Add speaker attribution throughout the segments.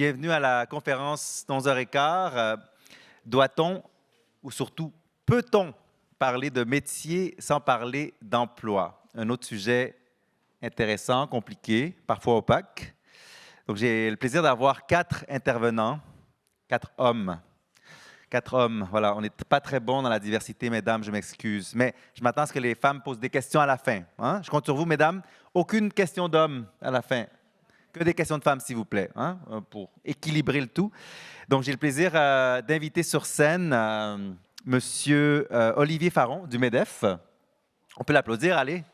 Speaker 1: bienvenue à la conférence d'11h15. Doit-on, ou surtout peut-on, parler de métier sans parler d'emploi? Un autre sujet intéressant, compliqué, parfois opaque. Donc, j'ai le plaisir d'avoir 4 intervenants, 4 hommes. 4 hommes, voilà, on n'est pas très bon dans la diversité, mesdames, je m'excuse. Mais je m'attends à ce que les femmes posent des questions à la fin. Hein? Je compte sur vous, mesdames. Aucune question d'homme à la fin. Que des questions de femmes, s'il vous plaît, hein, pour équilibrer le tout. Donc, j'ai le plaisir d'inviter sur scène Monsieur Olivier Faron du MEDEF. On peut l'applaudir, allez.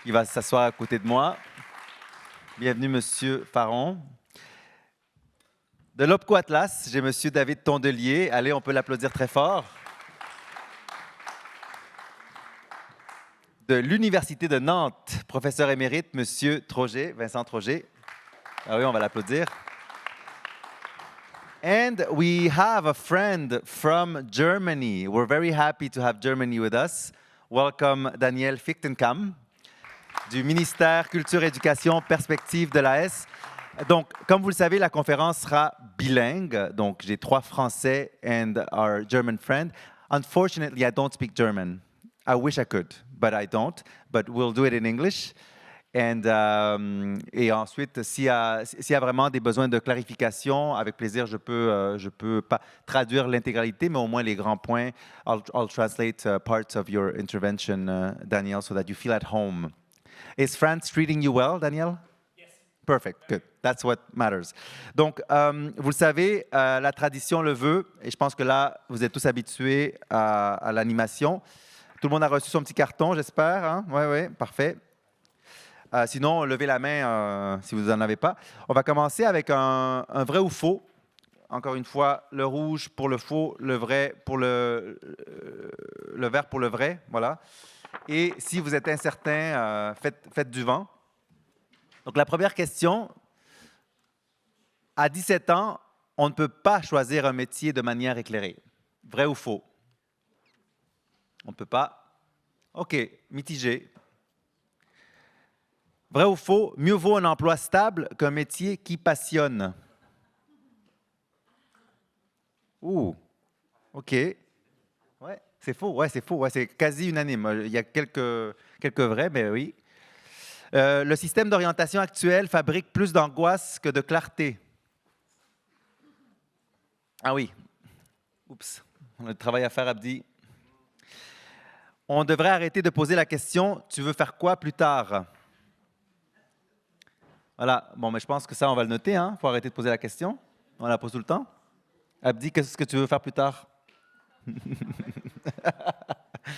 Speaker 1: Il va s'asseoir à côté de moi. Bienvenue, Monsieur Faron. De l'Opco Atlas, j'ai Monsieur David Tondelier. Allez, on peut l'applaudir très fort. De l'Université de Nantes, professeur émérite, Monsieur Troget, Vincent Troget. Ah oui, on va l'applaudir. And we have a friend from Germany. We're very happy to have Germany with us. Welcome Daniel Fichtenkamp du ministère Culture, Éducation, Perspective de l'AS. Donc, comme vous le savez, la conférence sera bilingue. Donc, j'ai 3 Français and our German friend. Unfortunately, I don't speak German. I wish I could, but I don't. But we'll do it in English. Et ensuite, s'il y a vraiment des besoins de clarification, avec plaisir, je peux pas traduire l'intégralité, mais au moins les grands points. I'll translate parts of your intervention, Daniel, so that you feel at home. Is France treating you well, Daniel?
Speaker 2: Yes.
Speaker 1: Perfect, good. That's what matters. Donc, vous le savez, la tradition le veut, et je pense que là, vous êtes tous habitués à l'animation. Tout le monde a reçu son petit carton, j'espère. Hein? Oui, parfait. Sinon, levez la main si vous n'en avez pas. On va commencer avec un vrai ou faux. Encore une fois, le rouge pour le faux, le vrai pour le vert pour le vrai. Voilà. Et si vous êtes incertain, faites du vent. Donc, la première question. À 17 ans, on ne peut pas choisir un métier de manière éclairée. Vrai ou faux? On ne peut pas. OK, mitigé. Vrai ou faux, mieux vaut un emploi stable qu'un métier qui passionne. Ouh, OK. Ouais, c'est faux, ouais, c'est quasi unanime. Il y a quelques vrais, mais oui. Le système d'orientation actuel fabrique plus d'angoisse que de clarté. Ah oui. Oups, on a du travail à faire, Abdi. On devrait arrêter de poser la question « Tu veux faire quoi plus tard ?» Voilà, bon, mais je pense que ça, on va le noter. Hein? Il faut arrêter de poser la question. On la pose tout le temps. Abdi, qu'est-ce que tu veux faire plus tard?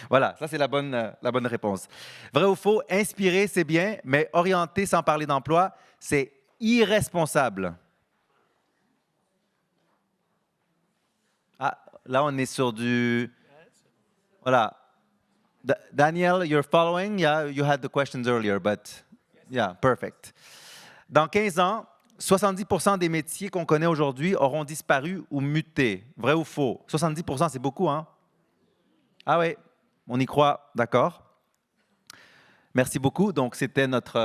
Speaker 1: Voilà, ça, c'est la bonne réponse. Vrai ou faux, inspirer, c'est bien, mais orienter sans parler d'emploi, c'est irresponsable. Ah, là, on est sur du... Voilà. Daniel, you're following? Yeah, you had the questions earlier, but yeah, perfect. Dans 15 ans, 70% des métiers qu'on connaît aujourd'hui auront disparu ou muté. Vrai ou faux? 70%, c'est beaucoup, hein? Ah oui, on y croit, d'accord. Merci beaucoup. Donc, c'était notre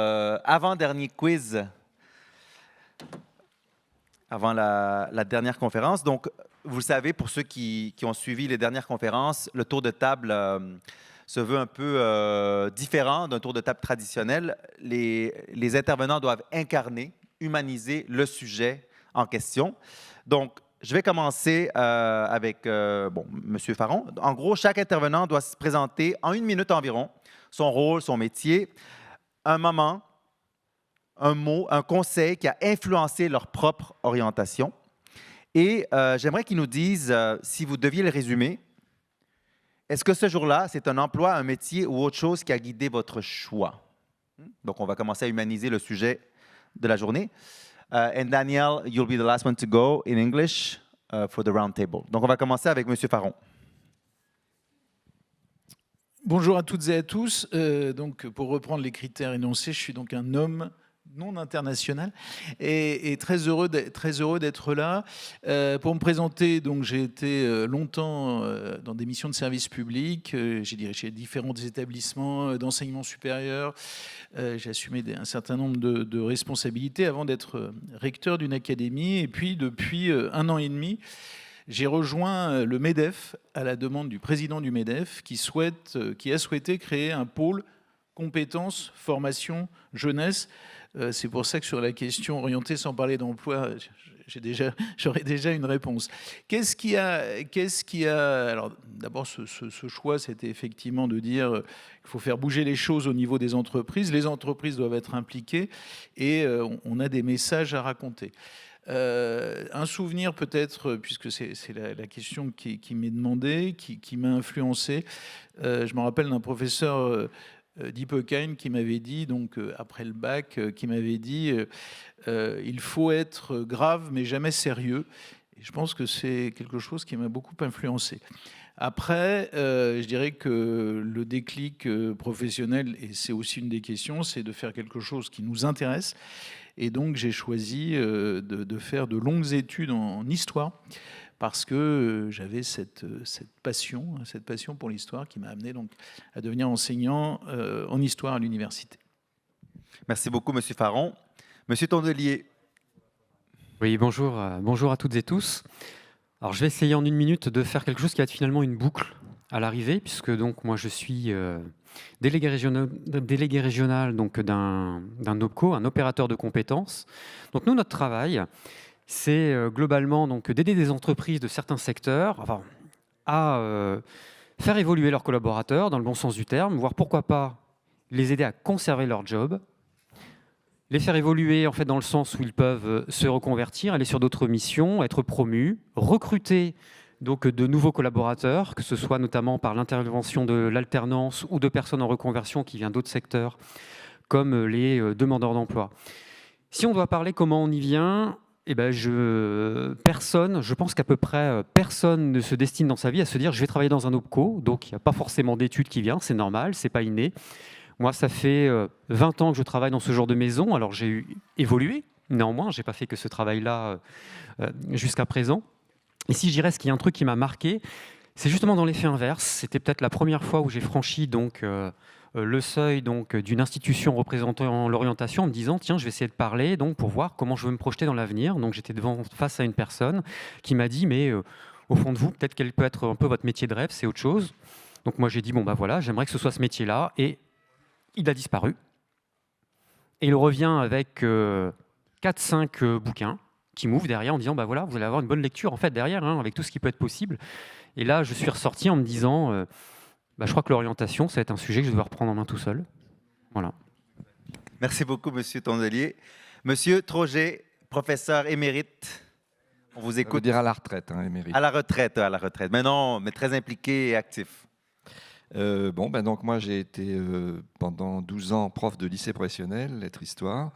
Speaker 1: avant-dernier quiz avant la dernière conférence. Donc, vous le savez, pour ceux qui ont suivi les dernières conférences, le tour de table se veut un peu différent d'un tour de table traditionnel. Les intervenants doivent incarner, humaniser le sujet en question. Donc, je vais commencer avec M. Faron. En gros, chaque intervenant doit se présenter en 1 minute environ, son rôle, son métier, un moment, un mot, un conseil qui a influencé leur propre orientation. Et j'aimerais qu'ils nous disent, si vous deviez le résumer, est-ce que ce jour-là, c'est un emploi, un métier ou autre chose qui a guidé votre choix? Donc, on va commencer à humaniser le sujet de la journée. And Daniel, you'll be the last one to go in English for the round table. Donc, on va commencer avec M. Faron.
Speaker 2: Bonjour à toutes et à tous. Donc, pour reprendre les critères énoncés, je suis donc un homme non international et très heureux d'être là. Pour me présenter, donc j'ai été longtemps dans des missions de service public, j'ai dirigé différents établissements d'enseignement supérieur, j'ai assumé un certain nombre de responsabilités avant d'être recteur d'une académie, et puis depuis 1 an et demi, j'ai rejoint le MEDEF à la demande du président du MEDEF qui a souhaité créer un pôle compétences, formation, jeunesse. C'est pour ça que sur la question orientée sans parler d'emploi, j'aurais déjà une réponse. Qu'est-ce qui a... Alors d'abord, ce choix, c'était effectivement de dire qu'il faut faire bouger les choses au niveau des entreprises. Les entreprises doivent être impliquées et on a des messages à raconter. Un souvenir peut-être, puisque c'est la question qui m'est demandée, qui m'a influencé. Je me rappelle d'un professeur d'Hippocane qui m'avait dit, donc après le bac, qui m'avait dit il faut être grave mais jamais sérieux. Et je pense que c'est quelque chose qui m'a beaucoup influencé. Après, je dirais que le déclic professionnel, et c'est aussi une des questions, c'est de faire quelque chose qui nous intéresse. Et donc, j'ai choisi de faire de longues études en histoire parce que j'avais cette passion pour l'histoire qui m'a amené donc à devenir enseignant en histoire à l'université.
Speaker 1: Merci beaucoup, Monsieur Faron. Monsieur Tondelier.
Speaker 3: Oui, bonjour, bonjour à toutes et tous. Alors, je vais essayer en 1 minute de faire quelque chose qui va être finalement une boucle à l'arrivée, puisque donc moi je suis délégué régional donc d'un OPCO, un opérateur de compétences. Donc nous, notre travail, c'est globalement donc d'aider des entreprises de certains secteurs à faire évoluer leurs collaborateurs dans le bon sens du terme, voire pourquoi pas les aider à conserver leur job, les faire évoluer en fait dans le sens où ils peuvent se reconvertir, aller sur d'autres missions, être promus, recruter donc de nouveaux collaborateurs, que ce soit notamment par l'intervention de l'alternance ou de personnes en reconversion qui viennent d'autres secteurs, comme les demandeurs d'emploi. Si on doit parler comment on y vient, eh ben je pense qu'à peu près personne ne se destine dans sa vie à se dire je vais travailler dans un OPCO, donc il n'y a pas forcément d'études qui viennent, c'est normal, c'est pas inné. Moi, ça fait 20 ans que je travaille dans ce genre de maison, alors j'ai évolué, néanmoins, je n'ai pas fait que ce travail-là jusqu'à présent. Et si je dirais ce qu'il y a un truc qui m'a marqué, c'est justement dans l'effet inverse. C'était peut-être la première fois où j'ai franchi donc, le seuil donc, d'une institution représentant l'orientation en me disant tiens, je vais essayer de parler donc, pour voir comment je veux me projeter dans l'avenir. Donc j'étais face à une personne qui m'a dit mais au fond de vous, peut-être qu'elle peut être un peu votre métier de rêve, c'est autre chose. Donc moi j'ai dit bon bah voilà, j'aimerais que ce soit ce métier-là, et il a disparu. Et il revient avec 4-5 bouquins qui m'ouvrent derrière en disant bah voilà, vous allez avoir une bonne lecture en fait derrière, hein, avec tout ce qui peut être possible. Et là, je suis ressorti en me disant bah, je crois que l'orientation, ça va être un sujet que je vais devoir prendre en main tout seul. Voilà.
Speaker 1: Merci beaucoup, Monsieur Tondelier. Monsieur Troget, professeur émérite, on vous écoute.
Speaker 4: Ça veut dire à la retraite, hein, émérite.
Speaker 1: À la retraite. Mais non, mais très impliqué et actif.
Speaker 4: Donc moi j'ai été pendant 12 ans prof de lycée professionnel, lettres-histoire,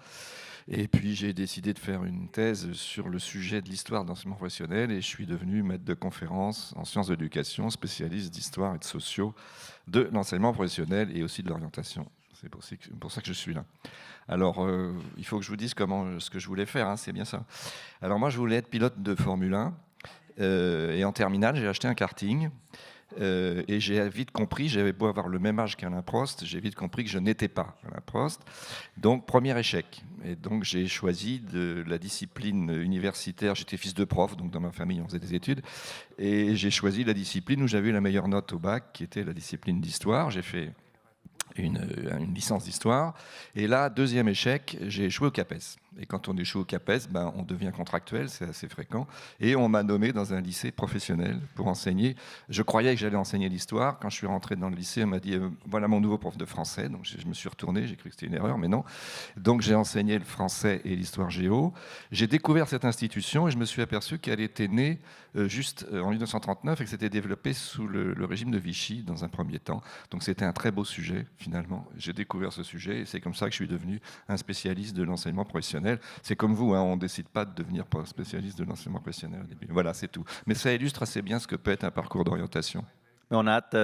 Speaker 4: et puis j'ai décidé de faire une thèse sur le sujet de l'histoire d'enseignement professionnel, et je suis devenu maître de conférence en sciences de l'éducation, spécialiste d'histoire et de sociaux de l'enseignement professionnel et aussi de l'orientation. C'est pour ça que je suis là. Alors, il faut que je vous dise ce que je voulais faire, hein, c'est bien ça. Alors moi je voulais être pilote de Formule 1, et en terminale j'ai acheté un karting. Et j'ai vite compris, j'avais beau avoir le même âge qu'Alain Prost, j'ai vite compris que je n'étais pas Alain Prost. Donc, premier échec. Et donc, j'ai choisi de la discipline universitaire. J'étais fils de prof, donc dans ma famille, on faisait des études. Et j'ai choisi la discipline où j'avais eu la meilleure note au bac, qui était la discipline d'histoire. J'ai fait une licence d'histoire. Et là, deuxième échec, j'ai échoué au CAPES. Et quand on échoue au CAPES, on devient contractuel, c'est assez fréquent. Et on m'a nommé dans un lycée professionnel pour enseigner. Je croyais que j'allais enseigner l'histoire. Quand je suis rentré dans le lycée, on m'a dit voilà mon nouveau prof de français. Donc je me suis retourné, j'ai cru que c'était une erreur, mais non. Donc j'ai enseigné le français et l'histoire géo. J'ai découvert cette institution et je me suis aperçu qu'elle était née juste en 1939 et que c'était développé sous le régime de Vichy dans un premier temps. Donc c'était un très beau sujet finalement. J'ai découvert ce sujet et c'est comme ça que je suis devenu un spécialiste de l'enseignement professionnel. C'est comme vous, hein, on ne décide pas de devenir spécialiste de l'enseignement professionnel au début. Voilà, c'est tout. Mais ça illustre assez bien ce que peut être un parcours d'orientation.
Speaker 1: On a hâte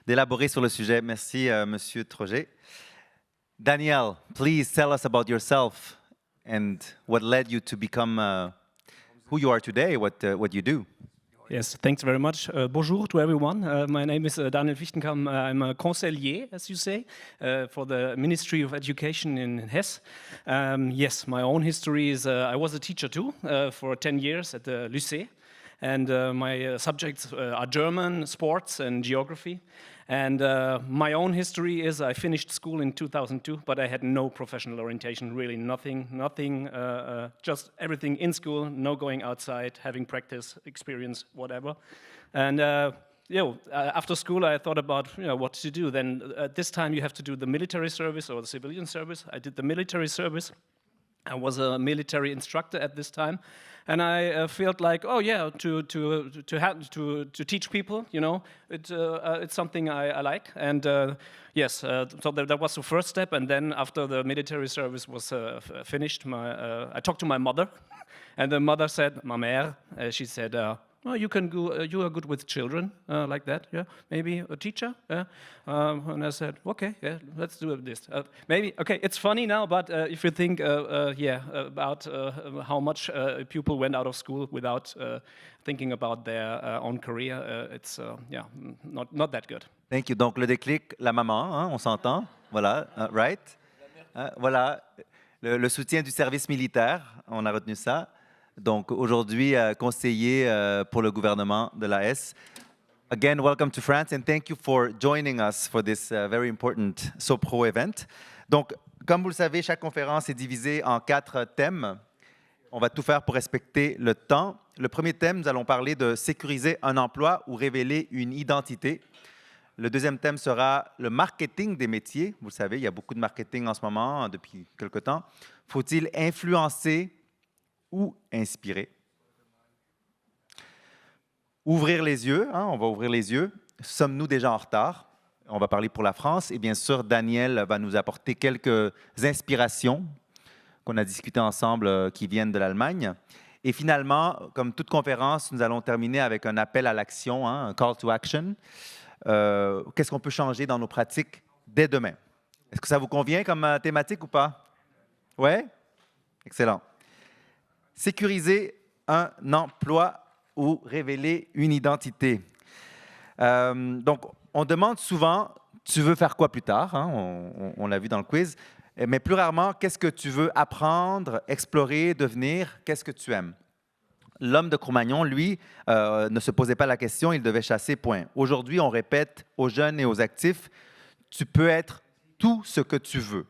Speaker 1: d'élaborer sur le sujet. Merci, Monsieur Troget. Danielle, please tell us about yourself and what led you to become who you are today, what you do.
Speaker 5: Yes, thanks very much. Bonjour to everyone. My name is Daniel Fichtenkamp. I'm a conseiller, as you say, for the Ministry of Education in Hesse. Yes, my own history is I was a teacher too for 10 years at the Lycée. And my subjects are German, sports, and geography. And my own history is I finished school in 2002, but I had no professional orientation, really nothing, just everything in school, no going outside, having practice, experience, whatever. And after school, I thought about what to do. Then at this time, you have to do the military service or the civilian service. I did the military service. I was a military instructor at this time, and I felt like, oh yeah, to teach people, it's something I like, and yes, so that was the first step. And then after the military service was finished, I talked to my mother, and the mother said, "Ma mère," she said. Oh, you can go. You are good with children, like that. Yeah, maybe a teacher. Yeah, and I said, okay, yeah, let's do this. Maybe okay. It's funny now, but if you think, about how much people went out of school without thinking about their own career, it's not that good.
Speaker 1: Thank you. Donc le déclic, la maman, hein, on s'entend. Voilà, right. Voilà, le soutien du service militaire, on a retenu ça. Donc aujourd'hui, conseiller pour le gouvernement de la Hesse. Again, welcome to France and thank you for joining us for this very important SoPro event. Donc, comme vous le savez, chaque conférence est divisée en 4 thèmes. On va tout faire pour respecter le temps. Le premier thème, nous allons parler de sécuriser un emploi ou révéler une identité. Le deuxième thème sera le marketing des métiers. Vous le savez, il y a beaucoup de marketing en ce moment, depuis quelque temps. Faut-il influencer ou inspirer? Ouvrir les yeux, hein, on va ouvrir les yeux. Sommes-nous déjà en retard? On va parler pour la France et bien sûr, Daniel va nous apporter quelques inspirations qu'on a discutées ensemble qui viennent de l'Allemagne. Et finalement, comme toute conférence, nous allons terminer avec un appel à l'action, hein, un call to action. Qu'est-ce qu'on peut changer dans nos pratiques dès demain? Est-ce que ça vous convient comme thématique ou pas? Oui? Excellent. Sécuriser un emploi ou révéler une identité. Donc, on demande souvent, tu veux faire quoi plus tard? Hein? On l'a vu dans le quiz. Mais plus rarement, qu'est-ce que tu veux apprendre, explorer, devenir? Qu'est-ce que tu aimes? L'homme de Cro-Magnon, lui, ne se posait pas la question, il devait chasser, point. Aujourd'hui, on répète aux jeunes et aux actifs, tu peux être tout ce que tu veux.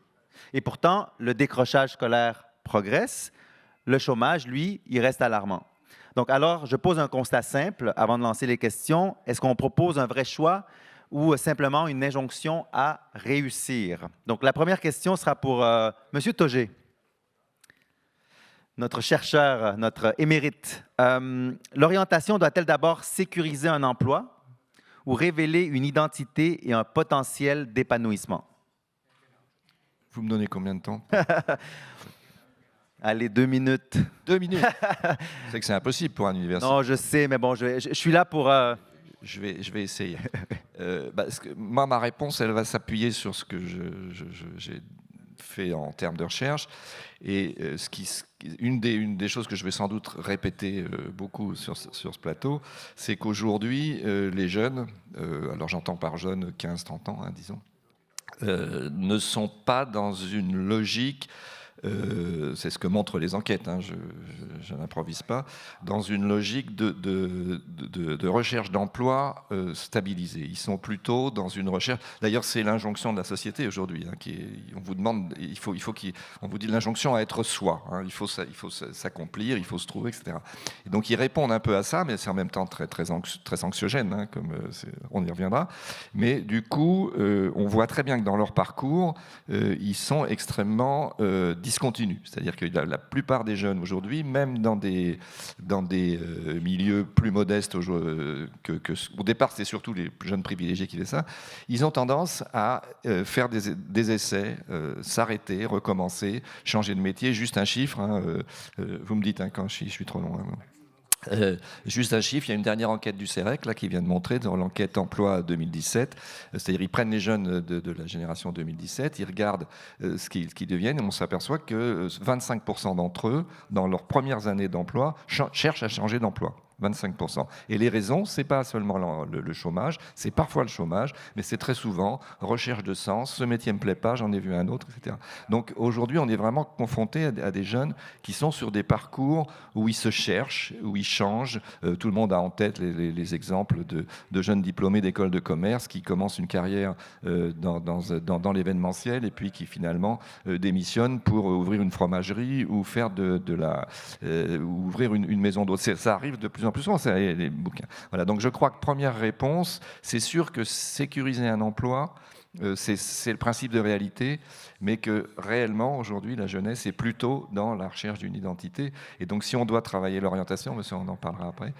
Speaker 1: Et pourtant, le décrochage scolaire progresse. Le chômage, lui, il reste alarmant. Donc, alors, je pose un constat simple avant de lancer les questions. Est-ce qu'on propose un vrai choix ou simplement une injonction à réussir? Donc, la première question sera pour M. Togé, notre chercheur, notre émérite. L'orientation doit-elle d'abord sécuriser un emploi ou révéler une identité et un potentiel d'épanouissement?
Speaker 4: Vous me donnez combien de temps?
Speaker 1: Allez, 2 minutes.
Speaker 4: 2 minutes. C'est que c'est impossible pour un universitaire.
Speaker 1: Non, je sais, mais bon, je suis là pour...
Speaker 4: Je vais essayer. Moi, ma réponse, elle va s'appuyer sur ce que j'ai fait en termes de recherche. Et une des choses que je vais sans doute répéter beaucoup sur ce plateau, c'est qu'aujourd'hui, les jeunes, alors j'entends par jeunes 15-30 ans, hein, disons, ne sont pas dans une logique... c'est ce que montrent les enquêtes, hein, je n'improvise pas, dans une logique de recherche d'emploi stabilisée. Ils sont plutôt dans une recherche... D'ailleurs, c'est l'injonction de la société aujourd'hui. Hein, on vous demande, on vous dit l'injonction à être soi. Hein, il faut s'accomplir, il faut se trouver, etc. Et donc, ils répondent un peu à ça, mais c'est en même temps très anxiogène, hein, comme on y reviendra. Mais du coup, on voit très bien que dans leur parcours, ils sont extrêmement discontinue. C'est-à-dire que la plupart des jeunes aujourd'hui, même dans des milieux plus modestes, au départ c'est surtout les jeunes privilégiés qui font ça, ils ont tendance à faire des essais, s'arrêter, recommencer, changer de métier. Juste un chiffre, hein, vous me dites hein, quand je suis trop long. Hein. Juste un chiffre, il y a une dernière enquête du CEREC là, qui vient de montrer dans l'enquête emploi 2017, c'est-à-dire ils prennent les jeunes de la génération 2017, ils regardent ce qu'ils deviennent et on s'aperçoit que 25% d'entre eux, dans leurs premières années d'emploi, cherchent à changer d'emploi. 25%. Et les raisons, c'est pas seulement le chômage, c'est parfois le chômage, mais c'est très souvent recherche de sens, ce métier me plaît pas, j'en ai vu un autre, etc. Donc aujourd'hui, on est vraiment confronté à des jeunes qui sont sur des parcours où ils se cherchent, où ils changent. Tout le monde a en tête les exemples de jeunes diplômés d'école de commerce qui commencent une carrière dans l'événementiel et puis qui finalement démissionnent pour ouvrir une fromagerie ou faire ouvrir une maison d'hôte. Ça arrive de plus en plus souvent, c'est les bouquins. Voilà, donc je crois que première réponse, c'est sûr que sécuriser un emploi, c'est le principe de réalité, mais que réellement, aujourd'hui, la jeunesse est plutôt dans la recherche d'une identité. Et donc, si on doit travailler l'orientation, mais ça, on en parlera après,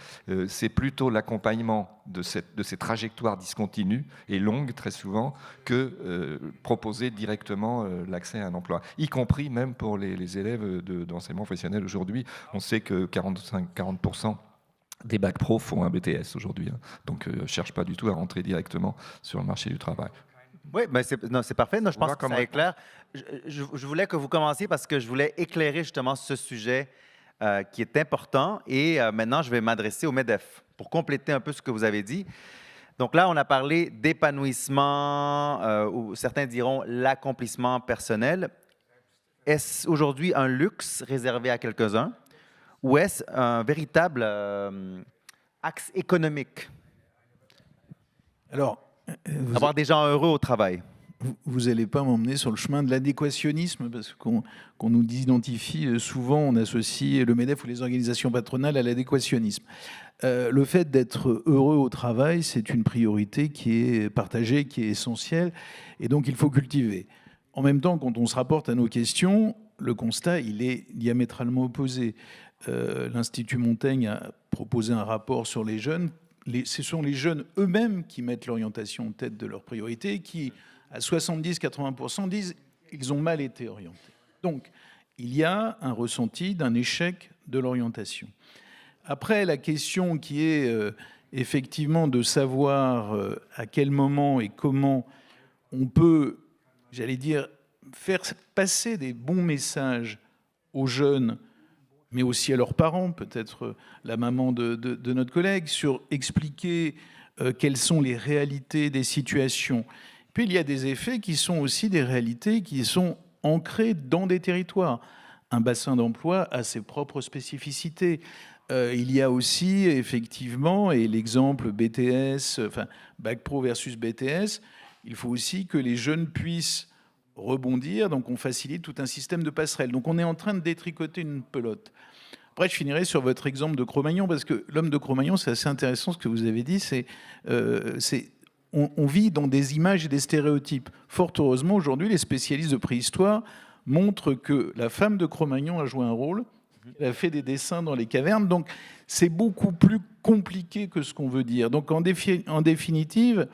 Speaker 4: c'est plutôt l'accompagnement de ces trajectoires discontinues et longues, très souvent, que proposer directement l'accès à un emploi, y compris même pour les élèves d'enseignement professionnel aujourd'hui. On sait que 40% des bacs pro font un BTS aujourd'hui, hein. Donc ne cherchent pas du tout à rentrer directement sur le marché du travail.
Speaker 1: Oui, ben c'est parfait. Non, je pense que ça est clair. Je voulais que vous commenciez parce que je voulais éclairer justement ce sujet qui est important. Et maintenant, je vais m'adresser au MEDEF pour compléter un peu ce que vous avez dit. Donc là, on a parlé d'épanouissement, ou certains diront l'accomplissement personnel. Est-ce aujourd'hui un luxe réservé à quelques-uns ou est-ce un véritable axe économique?
Speaker 2: Alors,
Speaker 1: avoir des gens heureux au travail.
Speaker 2: Vous n'allez pas m'emmener sur le chemin de l'adéquationnisme, parce qu'on nous identifie souvent, on associe le MEDEF ou les organisations patronales à l'adéquationnisme. Le fait d'être heureux au travail, c'est une priorité qui est partagée, qui est essentielle, et donc il faut cultiver. En même temps, quand on se rapporte à nos questions, le constat, il est diamétralement opposé. L'Institut Montaigne a proposé un rapport sur les jeunes. Ce sont les jeunes eux-mêmes qui mettent l'orientation en tête de leurs priorités, qui, à 70-80%, disent qu'ils ont mal été orientés. Donc, il y a un ressenti d'un échec de l'orientation. Après, la question qui est effectivement de savoir à quel moment et comment on peut, j'allais dire, faire passer des bons messages aux jeunes, mais aussi à leurs parents, peut-être la maman de notre collègue, sur expliquer quelles sont les réalités des situations. Puis il y a des effets qui sont aussi des réalités qui sont ancrées dans des territoires. Un bassin d'emploi a ses propres spécificités. Il y a aussi effectivement, et l'exemple BTS, enfin Bac Pro versus BTS, il faut aussi que les jeunes puissent rebondir, donc on facilite tout un système de passerelles. Donc on est en train de détricoter une pelote. Après, je finirai sur votre exemple de Cro-Magnon, parce que l'homme de Cro-Magnon, c'est assez intéressant ce que vous avez dit, on vit dans des images et des stéréotypes. Fort heureusement, aujourd'hui, les spécialistes de préhistoire montrent que la femme de Cro-Magnon a joué un rôle, elle a fait des dessins dans les cavernes, donc c'est beaucoup plus compliqué que ce qu'on veut dire. Donc en définitive,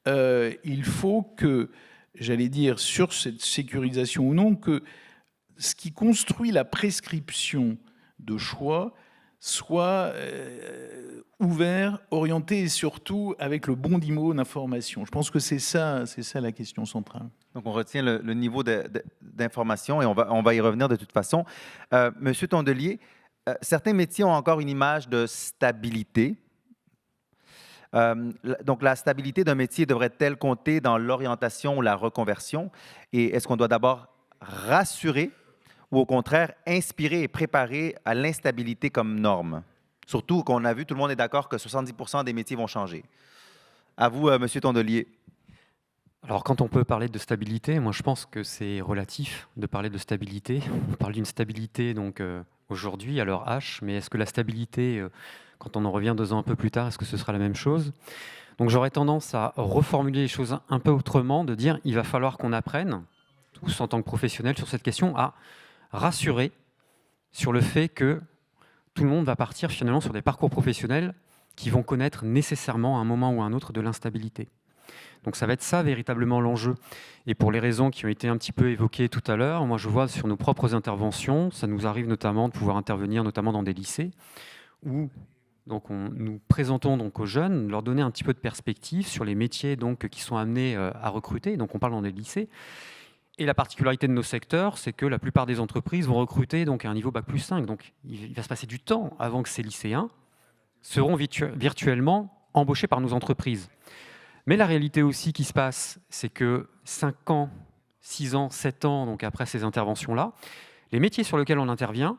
Speaker 2: il faut que, j'allais dire, sur cette sécurisation ou non, que ce qui construit la prescription de choix soit ouvert, orienté et surtout avec le bon niveau d'information. Je pense que c'est ça la question centrale.
Speaker 1: Donc on retient le niveau d'information et on va y revenir de toute façon. Monsieur Tondelier, certains métiers ont encore une image de stabilité. Donc, la stabilité d'un métier devrait-elle compter dans l'orientation ou la reconversion? Et est-ce qu'on doit d'abord rassurer ou au contraire inspirer et préparer à l'instabilité comme norme? Surtout qu'on a vu, tout le monde est d'accord que 70% des métiers vont changer. À vous, Monsieur Tondelier.
Speaker 3: Alors, quand on peut parler de stabilité, moi je pense que c'est relatif de parler de stabilité. On parle d'une stabilité donc aujourd'hui à l'heure H, mais est-ce que la stabilité, quand on en revient 2 ans un peu plus tard, est-ce que ce sera la même chose? Donc j'aurais tendance à reformuler les choses un peu autrement, de dire il va falloir qu'on apprenne, tous en tant que professionnels, sur cette question, à rassurer sur le fait que tout le monde va partir finalement sur des parcours professionnels qui vont connaître nécessairement à un moment ou à un autre de l'instabilité. Donc ça va être ça véritablement l'enjeu. Et pour les raisons qui ont été un petit peu évoquées tout à l'heure, moi je vois sur nos propres interventions, ça nous arrive notamment de pouvoir intervenir notamment dans des lycées où Donc nous présentons donc aux jeunes, leur donner un petit peu de perspective sur les métiers donc, qui sont amenés à recruter. Donc on parle dans des lycées. Et la particularité de nos secteurs, c'est que la plupart des entreprises vont recruter donc, à un niveau Bac+5. Donc il va se passer du temps avant que ces lycéens seront virtuellement embauchés par nos entreprises. Mais la réalité aussi qui se passe, c'est que 5 ans, 6 ans, 7 ans, donc après ces interventions-là, les métiers sur lesquels on intervient,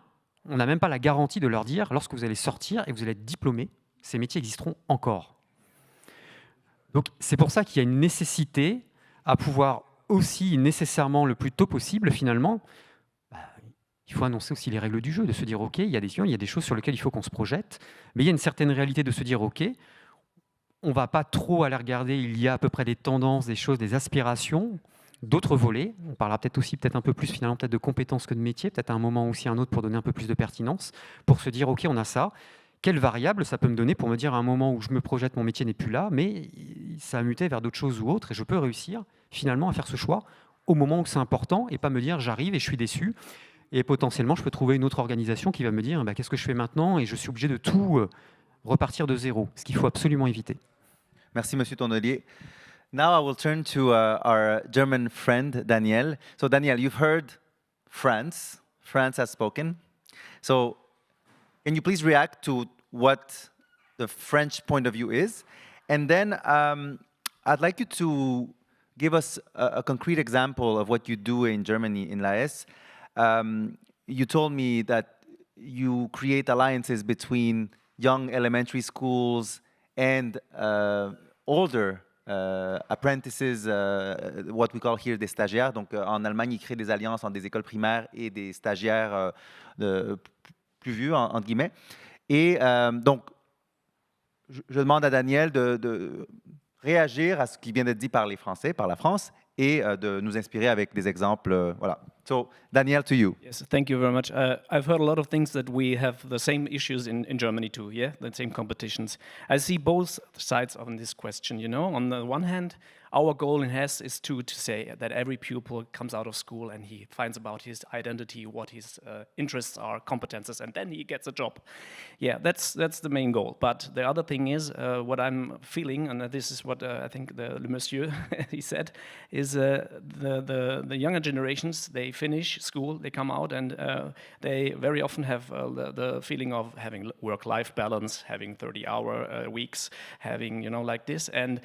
Speaker 3: on n'a même pas la garantie de leur dire, lorsque vous allez sortir et vous allez être diplômé, ces métiers existeront encore. Donc c'est pour ça qu'il y a une nécessité à pouvoir aussi nécessairement le plus tôt possible, finalement, il faut annoncer aussi les règles du jeu, de se dire, OK, il y a des choses sur lesquelles il faut qu'on se projette, mais il y a une certaine réalité de se dire, OK, on ne va pas trop aller regarder, il y a à peu près des tendances, des choses, des aspirations, d'autres volets. On parlera peut-être aussi un peu plus finalement peut-être de compétences que de métiers, peut-être à un moment aussi un autre pour donner un peu plus de pertinence, pour se dire, OK, on a ça. Quelle variable ça peut me donner pour me dire à un moment où je me projette, mon métier n'est plus là, mais ça a muté vers d'autres choses ou autres, et je peux réussir finalement à faire ce choix au moment où c'est important, et pas me dire j'arrive et je suis déçu, et potentiellement je peux trouver une autre organisation qui va me dire qu'est-ce que je fais maintenant, et je suis obligé de tout repartir de zéro, ce qu'il faut absolument éviter.
Speaker 1: Merci, Monsieur Tonnelier. Now I will turn to our German friend, Daniel. So, Daniel, you've heard France. France has spoken. So, can you please react to what the French point of view is? And then I'd like you to give us a concrete example of what you do in Germany, in LAES. You told me that you create alliances between young elementary schools and older apprentices, what we call here des stagiaires. Donc, en Allemagne, ils créent des alliances entre des écoles primaires et des stagiaires plus vieux, entre guillemets. Et donc, je demande à Daniel de réagir à ce qui vient d'être dit par les Français, par la France, et de nous inspirer avec des exemples. Voilà. So, Daniel, to you.
Speaker 5: Yes, thank you very much. I've heard a lot of things that we have the same issues in Germany too, yeah, the same competitions. I see both sides of this question, you know. On the one hand, our goal in Hess is to say that every pupil comes out of school and he finds about his identity, what his interests are, competences, and then he gets a job. Yeah, that's the main goal. But the other thing is, what I'm feeling, and this is what I think le monsieur he said, is the younger generations, they finish school, they come out, and they very often have the feeling of having work-life balance, having 30-hour weeks, having, you know, like this. And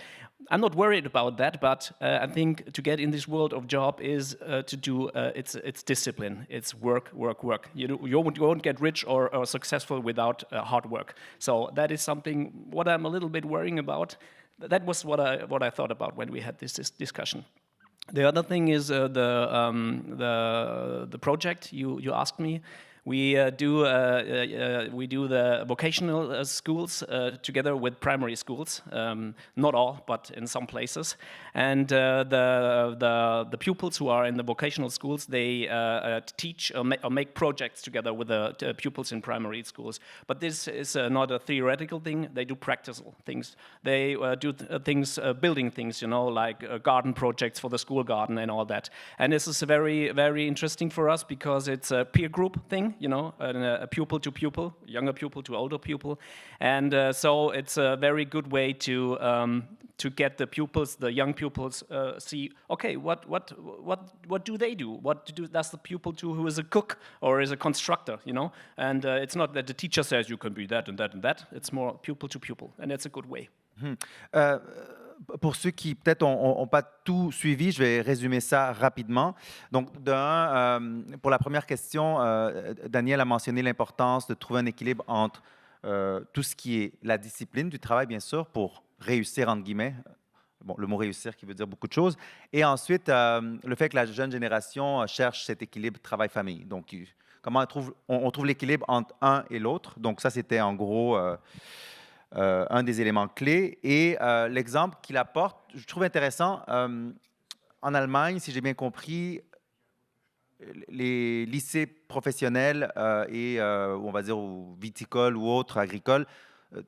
Speaker 5: I'm not worried about that, but I think to get in this world of job is to do, it's discipline, it's work. You won't get rich or successful without hard work. So that is something what I'm a little bit worrying about. That was what I thought about when we had this discussion. The other thing is the project you asked me. We do the vocational schools together with primary schools, not all, but in some places. And the pupils who are in the vocational schools, they teach or make projects together with the pupils in primary schools. But this is not a theoretical thing. They do practical things. They do things, building things, you know, like garden projects for the school garden and all that. And this is very, very interesting for us because it's a peer group thing. You know, a pupil to pupil, younger pupil to older pupil, and so it's a very good way to get the pupils, the young pupils, see. Okay, what do they do? Does the pupil do who is a cook or is a constructor? You know, and it's not that the teacher says you can be that and that and that. It's more pupil to pupil, and it's a good way.
Speaker 1: Pour ceux qui peut-être n'ont pas tout suivi, je vais résumer ça rapidement. Donc, pour la première question, Daniel a mentionné l'importance de trouver un équilibre entre tout ce qui est la discipline du travail, bien sûr, pour réussir, entre guillemets. Bon, le mot réussir qui veut dire beaucoup de choses. Et ensuite, le fait que la jeune génération cherche cet équilibre travail-famille. Donc, comment on trouve l'équilibre entre un et l'autre. Donc, ça, c'était en gros un des éléments clés. Et l'exemple qu'il apporte, je trouve intéressant. En Allemagne, si j'ai bien compris, les lycées professionnels et, on va dire, viticoles ou autres, agricoles,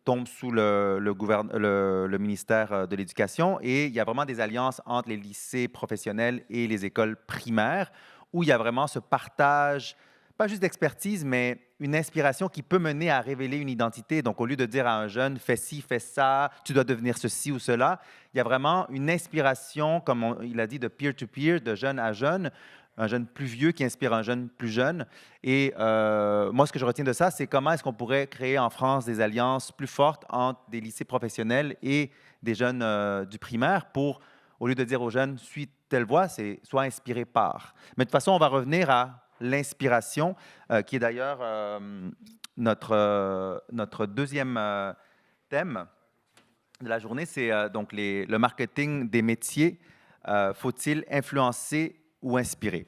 Speaker 1: tombent sous le ministère de l'Éducation. Et il y a vraiment des alliances entre les lycées professionnels et les écoles primaires où il y a vraiment ce partage pas juste d'expertise, mais une inspiration qui peut mener à révéler une identité. Donc, au lieu de dire à un jeune, fais ci, fais ça, tu dois devenir ceci ou cela, il y a vraiment une inspiration, comme il a dit, de peer-to-peer, de jeune à jeune, un jeune plus vieux qui inspire un jeune plus jeune. Et moi, ce que je retiens de ça, c'est comment est-ce qu'on pourrait créer en France des alliances plus fortes entre des lycées professionnels et des jeunes du primaire pour, au lieu de dire aux jeunes, suis telle voie, c'est soit inspiré par. Mais de toute façon, on va revenir à l'inspiration, qui est d'ailleurs notre deuxième thème de la journée, c'est donc le marketing des métiers. Faut-il influencer ou inspirer?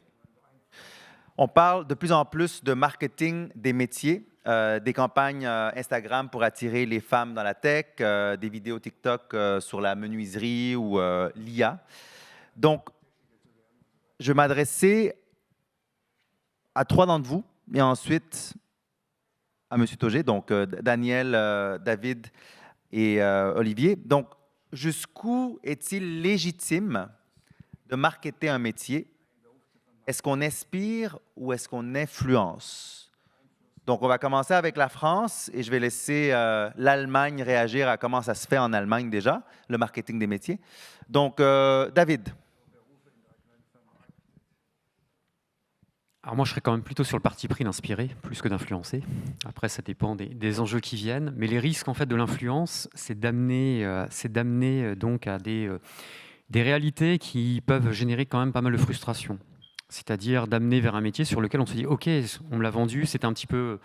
Speaker 1: On parle de plus en plus de marketing des métiers, des campagnes Instagram pour attirer les femmes dans la tech, des vidéos TikTok sur la menuiserie ou l'IA. Donc, je vais m'adresser à 3 d'entre vous et ensuite à M. Togé, donc Daniel, David et Olivier. Donc, jusqu'où est-il légitime de marketer un métier? Est-ce qu'on inspire ou est-ce qu'on influence? Donc, on va commencer avec la France et je vais laisser l'Allemagne réagir à comment ça se fait en Allemagne déjà, le marketing des métiers. Donc, David.
Speaker 3: Alors moi, je serais quand même plutôt sur le parti pris d'inspirer plus que d'influencer. Après, ça dépend des enjeux qui viennent. Mais les risques en fait de l'influence, c'est d'amener donc à des réalités qui peuvent générer quand même pas mal de frustration. C'est-à-dire d'amener vers un métier sur lequel on se dit « Ok, on me l'a vendu, c'est un petit peu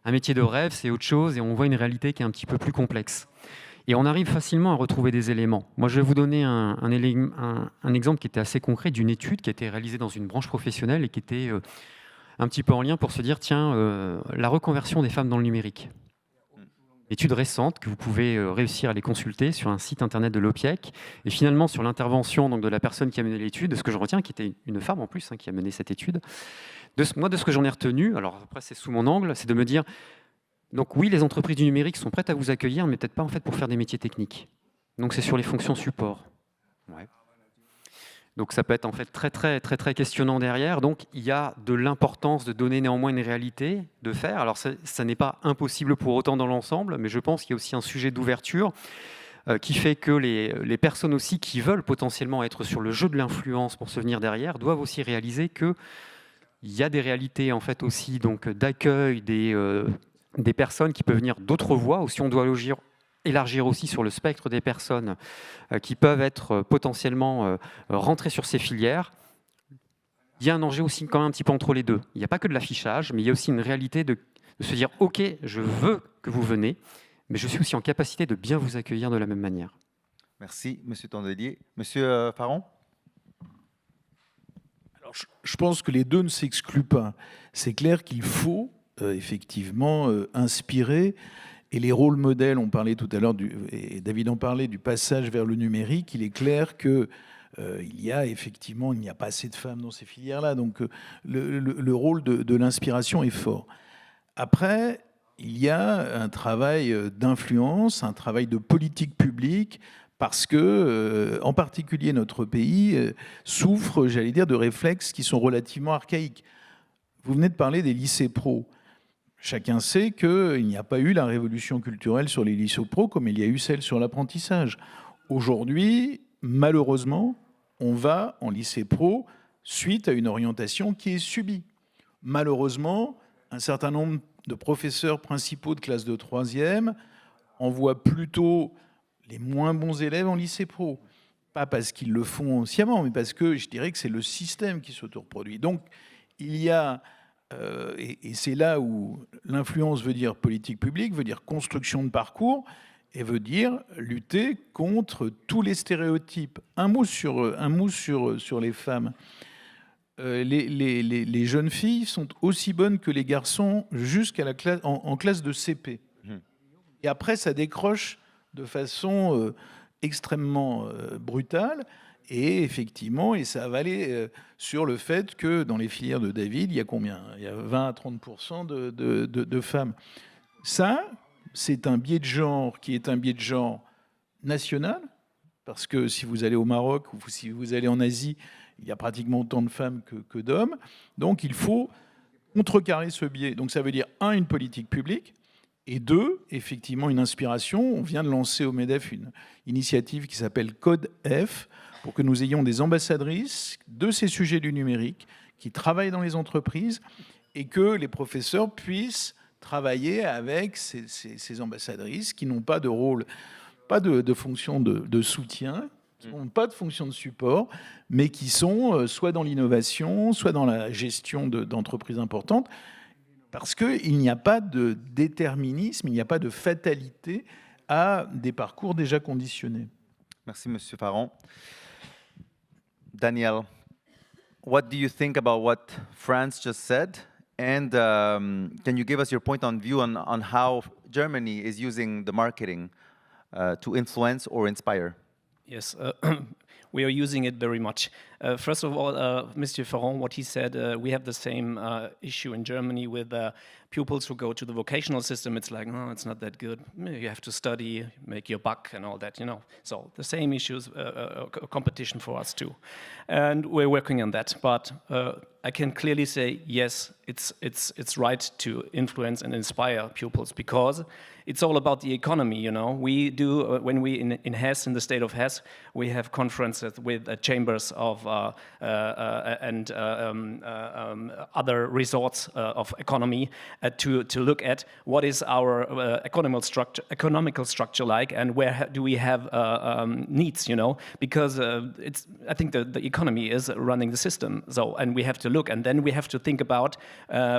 Speaker 3: un métier de rêve, c'est autre chose » et on voit une réalité qui est un petit peu plus complexe. Et on arrive facilement à retrouver des éléments. Moi, je vais vous donner un exemple qui était assez concret d'une étude qui a été réalisée dans une branche professionnelle et qui était un petit peu en lien pour se dire « Tiens, la reconversion des femmes dans le numérique ». Étude récente que vous pouvez réussir à les consulter sur un site internet de l'OPIEC. Et finalement, sur l'intervention donc, de la personne qui a mené l'étude, de ce que je retiens, qui était une femme en plus, qui a mené cette étude, moi, de ce que j'en ai retenu, alors après c'est sous mon angle, c'est de me dire, donc oui, les entreprises du numérique sont prêtes à vous accueillir, mais peut-être pas en fait pour faire des métiers techniques. Donc c'est sur les fonctions support. Ouais. Donc ça peut être en fait très questionnant derrière. Donc il y a de l'importance de donner néanmoins une réalité, de faire. Alors ça n'est pas impossible pour autant dans l'ensemble, mais je pense qu'il y a aussi un sujet d'ouverture qui fait que les personnes aussi qui veulent potentiellement être sur le jeu de l'influence pour se venir derrière doivent aussi réaliser qu'il y a des réalités en fait aussi donc d'accueil des personnes qui peuvent venir d'autres voies. Aussi on doit élargir aussi sur le spectre des personnes qui peuvent être potentiellement rentrées sur ces filières. Il y a un enjeu aussi quand même un petit peu entre les deux. Il n'y a pas que de l'affichage, mais il y a aussi une réalité de se dire « Ok, je veux que vous venez, mais je suis aussi en capacité de bien vous accueillir de la même manière. »
Speaker 1: Merci, M. Tondelier. M. Faron?
Speaker 2: Alors, je pense que les deux ne s'excluent pas. C'est clair qu'il faut effectivement inspirer. Et les rôles modèles, on parlait tout à l'heure, et David en parlait, du passage vers le numérique. Il est clair que il n'y a pas assez de femmes dans ces filières-là. Donc le rôle de l'inspiration est fort. Après, il y a un travail d'influence, un travail de politique publique, parce que, en particulier, notre pays souffre, j'allais dire, de réflexes qui sont relativement archaïques. Vous venez de parler des lycées pro. Chacun sait qu'il n'y a pas eu la révolution culturelle sur les lycées pro comme il y a eu celle sur l'apprentissage. Aujourd'hui, malheureusement, on va en lycée pro suite à une orientation qui est subie. Malheureusement, un certain nombre de professeurs principaux de classe de 3e envoient plutôt les moins bons élèves en lycée pro. Pas parce qu'ils le font sciemment, mais parce que je dirais que c'est le système qui s'autoreproduit. Donc, il y a... et c'est là où l'influence veut dire politique publique, veut dire construction de parcours, et veut dire lutter contre tous les stéréotypes. Un mot sur les femmes. Les jeunes filles sont aussi bonnes que les garçons jusqu'à la classe, en classe de CP. Et après, ça décroche de façon extrêmement brutale. Et effectivement, et ça va aller sur le fait que dans les filières de David, il y a combien? Il y a 20 à 30% de femmes. Ça, c'est un biais de genre qui est un biais de genre national, parce que si vous allez au Maroc ou si vous allez en Asie, il y a pratiquement autant de femmes que d'hommes. Donc il faut contrecarrer ce biais. Donc ça veut dire, un, une politique publique, et deux, effectivement, une inspiration. On vient de lancer au MEDEF une initiative qui s'appelle Code F, pour que nous ayons des ambassadrices de ces sujets du numérique qui travaillent dans les entreprises et que les professeurs puissent travailler avec ces ambassadrices qui n'ont pas de rôle, pas de fonction de soutien, qui n'ont pas de fonction de support, mais qui sont soit dans l'innovation, soit dans la gestion d'entreprises importantes, parce qu'il n'y a pas de déterminisme, il n'y a pas de fatalité à des parcours déjà conditionnés.
Speaker 1: Merci, Monsieur Faron. Daniel, what do you think about what Franz just said? And can you give us your point on view on how Germany is using the marketing to influence or inspire?
Speaker 5: Yes, we are using it very much. First of all, Mr. Ferrand, what he said, we have the same issue in Germany with pupils who go to the vocational system. It's like, no, it's not that good. You have to study, make your buck and all that, you know. So the same issues, competition for us too. And we're working on that. But I can clearly say, yes, it's right to influence and inspire pupils because it's all about the economy, you know. We do, when we in Hesse, in the state of Hesse, we have conferences with chambers of and other resorts of economy to look at what is our economical structure like and where do we have needs, you know, because I think the economy is running the system. So, and we have to look, and then we have to think about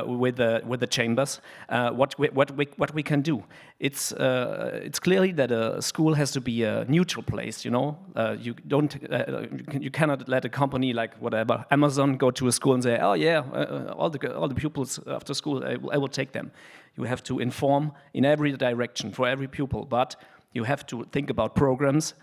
Speaker 5: with the chambers what we can do. It's clearly that a school has to be a neutral place, you know. You cannot let a company like whatever Amazon go to a school and say, oh yeah, all the pupils after school I will take them. You have to inform in every direction for every pupil, but you have to think about programs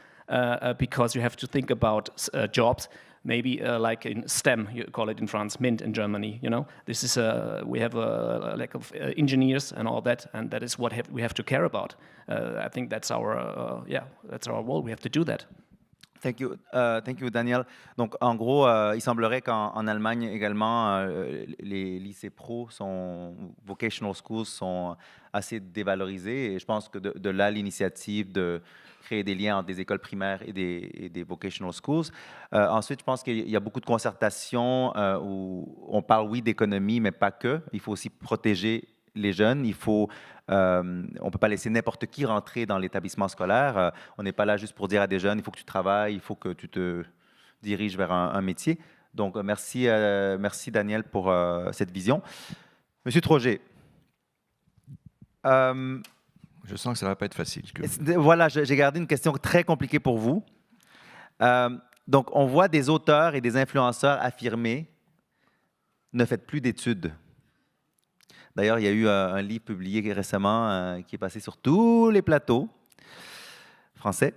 Speaker 5: because you have to think about jobs. Maybe like in STEM, you call it in France, MINT in Germany. You know, this is we have a lack of engineers and all that, and that is what we have to care about. I think that's our that's our role. We have to do that.
Speaker 1: Thank you, Daniel. Donc, en gros, il semblerait qu'en Allemagne également, les lycées pro vocational schools sont assez dévalorisés. Et je pense que de là l'initiative de créer des liens entre des écoles primaires et des vocational schools. Ensuite, je pense qu'il y a beaucoup de concertations où on parle, oui, d'économie, mais pas que. Il faut aussi protéger les jeunes. On ne peut pas laisser n'importe qui rentrer dans l'établissement scolaire. On n'est pas là juste pour dire à des jeunes, il faut que tu travailles, il faut que tu te diriges vers un métier. Donc, merci Daniel pour cette vision. Monsieur Troget.
Speaker 4: Je sens que ça ne va pas être facile.
Speaker 1: Voilà, j'ai gardé une question très compliquée pour vous. Donc, on voit des auteurs et des influenceurs affirmer « ne faites plus d'études ». D'ailleurs, il y a eu un livre publié récemment qui est passé sur tous les plateaux français,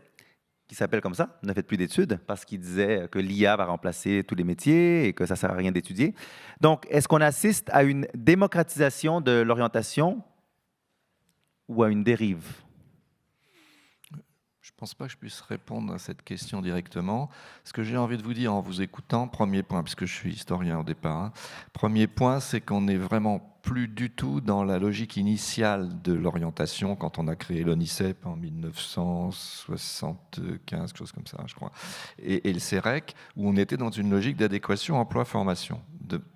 Speaker 1: qui s'appelle comme ça, « Ne faites plus d'études », parce qu'il disait que l'IA va remplacer tous les métiers et que ça ne sert à rien d'étudier. Donc, est-ce qu'on assiste à une démocratisation de l'orientation ou à une dérive?
Speaker 4: Je ne pense pas que je puisse répondre à cette question directement. Ce que j'ai envie de vous dire en vous écoutant, premier point, puisque je suis historien au départ, premier point, c'est qu'on n'est vraiment plus du tout dans la logique initiale de l'orientation quand on a créé l'ONICEP en 1975, quelque chose comme ça, je crois, et le CEREC, où on était dans une logique d'adéquation emploi-formation,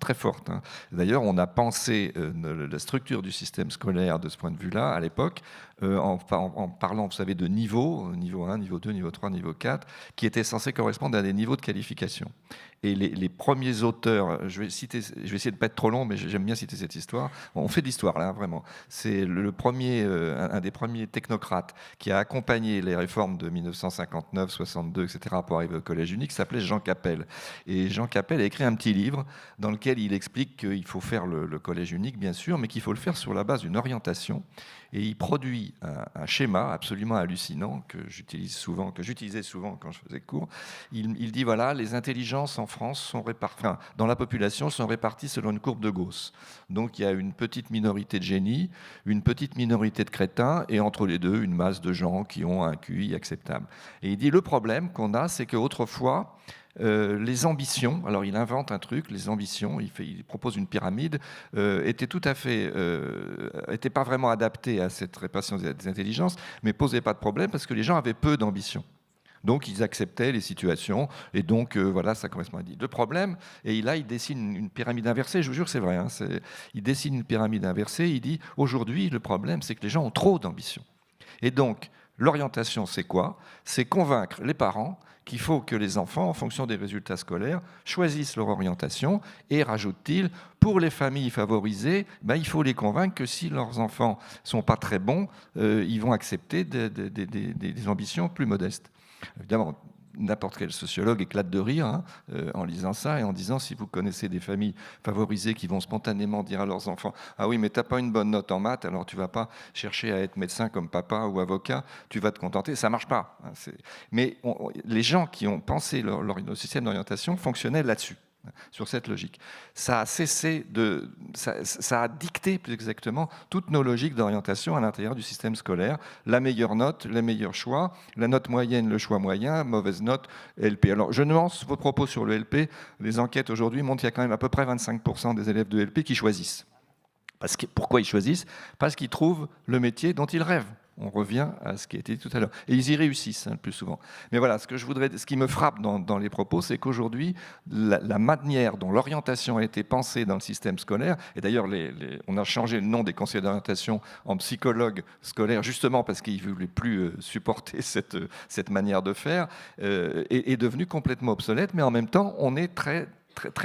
Speaker 4: très forte. Hein. D'ailleurs, on a pensé la structure du système scolaire de ce point de vue-là, à l'époque, en parlant, vous savez, de niveau 1, niveau 2, niveau 3, niveau 4, qui étaient censés correspondre à des niveaux de qualification. Et les premiers auteurs, je vais essayer de ne pas être trop long, mais j'aime bien citer cette histoire. On fait de l'histoire, là, vraiment. C'est un des premiers technocrates qui a accompagné les réformes de 1959, 62, etc., pour arriver au collège unique, s'appelait Jean Capel. Et Jean Capel a écrit un petit livre dans lequel il explique qu'il faut faire le collège unique, bien sûr, mais qu'il faut le faire sur la base d'une orientation. Et il produit un schéma absolument hallucinant que j'utilisais souvent quand je faisais cours. Il dit, voilà, les intelligences en France dans la population sont réparties selon une courbe de Gauss. Donc il y a une petite minorité de génies, une petite minorité de crétins, et entre les deux, une masse de gens qui ont un QI acceptable. Et il dit, le problème qu'on a, c'est qu'autrefois, les ambitions, alors il invente un truc, les ambitions, il propose une pyramide, étaient pas vraiment adaptées à cette répartition des intelligences, mais posaient pas de problème parce que les gens avaient peu d'ambition. Donc, ils acceptaient les situations, et donc, voilà, ça correspond à dit. Le problème, et là, il dessine une pyramide inversée, je vous jure que c'est vrai, hein, il dessine une pyramide inversée, il dit, aujourd'hui, le problème, c'est que les gens ont trop d'ambition. Et donc, l'orientation, c'est quoi? C'est convaincre les parents qu'il faut que les enfants, en fonction des résultats scolaires, choisissent leur orientation, et, rajoute-t-il, pour les familles favorisées, il faut les convaincre que si leurs enfants ne sont pas très bons, ils vont accepter des ambitions plus modestes. Évidemment, n'importe quel sociologue éclate de rire en lisant ça et en disant, si vous connaissez des familles favorisées qui vont spontanément dire à leurs enfants, ah oui, mais tu n'as pas une bonne note en maths, alors tu ne vas pas chercher à être médecin comme papa ou avocat, tu vas te contenter, ça ne marche pas. Mais les gens qui ont pensé leur système d'orientation fonctionnaient là-dessus, sur cette logique. Ça a dicté plus exactement toutes nos logiques d'orientation à l'intérieur du système scolaire. La meilleure note, les meilleurs choix, la note moyenne, le choix moyen, mauvaise note, LP. Alors je nuance vos propos sur le LP. Les enquêtes aujourd'hui montrent qu'il y a quand même à peu près 25% des élèves de LP qui choisissent. Pourquoi ils choisissent? Parce qu'ils trouvent le métier dont ils rêvent. On revient à ce qui a été dit tout à l'heure. Et ils y réussissent le plus souvent. Mais voilà, ce qui me frappe dans les propos, c'est qu'aujourd'hui, la manière dont l'orientation a été pensée dans le système scolaire, et d'ailleurs, on a changé le nom des conseillers d'orientation en psychologues scolaires, justement parce qu'ils ne voulaient plus supporter cette manière de faire, est devenue complètement obsolète, mais en même temps, on est très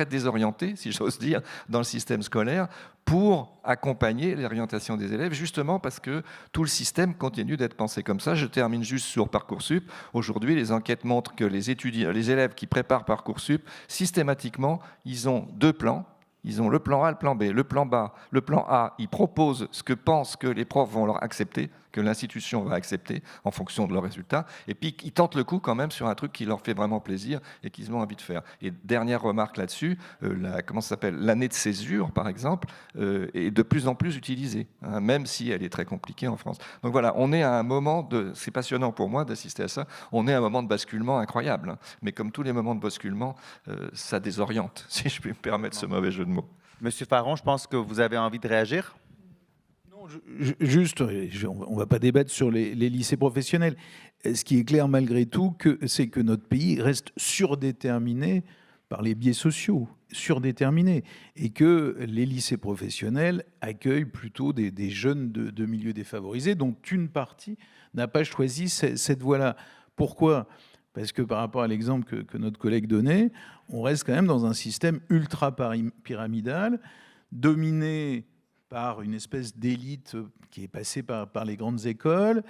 Speaker 4: désorienté, si j'ose dire, dans le système scolaire pour accompagner l'orientation des élèves, justement parce que tout le système continue d'être pensé comme ça. Je termine juste sur Parcoursup. Aujourd'hui, les enquêtes montrent que les élèves qui préparent Parcoursup, systématiquement, ils ont deux plans. Ils ont le plan A, le plan B. Le plan A, ils proposent ce que pensent que les profs vont leur accepter, que l'institution va accepter en fonction de leurs résultats. Et puis, ils tentent le coup quand même sur un truc qui leur fait vraiment plaisir et qu'ils ont envie de faire. Et dernière remarque là-dessus, l'année de césure, par exemple, est de plus en plus utilisée, même si elle est très compliquée en France. Donc voilà, on est à un moment c'est passionnant pour moi d'assister à ça, on est à un moment de basculement incroyable. Mais comme tous les moments de basculement, ça désoriente, si je puis me permettre ce mauvais jeu de mots.
Speaker 1: Monsieur Faron, je pense que vous avez envie de réagir.
Speaker 2: Juste, on ne va pas débattre sur les lycées professionnels. Ce qui est clair malgré tout, c'est que notre pays reste surdéterminé par les biais sociaux, surdéterminé, et que les lycées professionnels accueillent plutôt des jeunes de milieux défavorisés, dont une partie n'a pas choisi cette voie-là. Pourquoi ? Parce que par rapport à l'exemple que notre collègue donnait, on reste quand même dans un système ultra-pyramidal, dominé par une espèce d'élite qui est passée par les grandes écoles,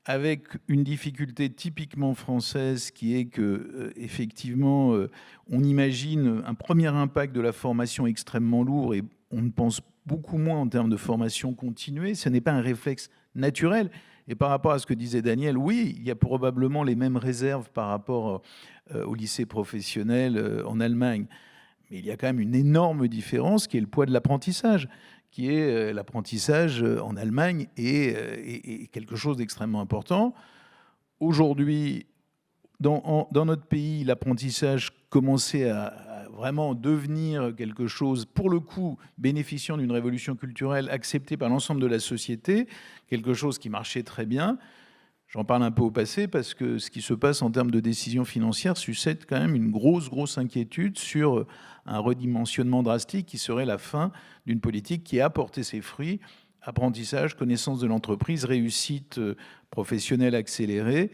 Speaker 2: avec une difficulté typiquement française qui est que, effectivement, on imagine un premier impact de la formation extrêmement lourd et on ne pense beaucoup moins en termes de formation continuée. Ce n'est pas un réflexe naturel. Et par rapport à ce que disait Daniel, oui, il y a probablement les mêmes réserves par rapport au lycée professionnel en Allemagne. Mais il y a quand même une énorme différence qui est le poids de l'apprentissage, qui est l'apprentissage en Allemagne est quelque chose d'extrêmement important. Aujourd'hui, dans notre pays, l'apprentissage commençait à vraiment devenir quelque chose, pour le coup, bénéficiant d'une révolution culturelle acceptée par l'ensemble de la société, quelque chose qui marchait très bien. J'en parle un peu au passé parce que ce qui se passe en termes de décisions financières suscite quand même une grosse inquiétude sur un redimensionnement drastique qui serait la fin d'une politique qui a porté ses fruits. Apprentissage, connaissance de l'entreprise, réussite professionnelle accélérée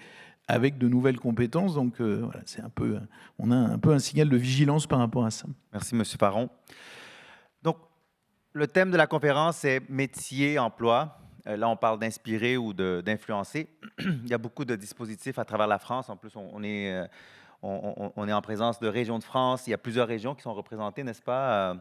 Speaker 2: avec de nouvelles compétences. Donc voilà, on a un peu un signal de vigilance par rapport à ça.
Speaker 1: Merci, M. Faron. Donc, le thème de la conférence est « Métier, emploi ». Là, on parle d'inspirer ou d'influencer. Il y a beaucoup de dispositifs à travers la France. En plus, on est en présence de régions de France. Il y a plusieurs régions qui sont représentées, n'est-ce pas?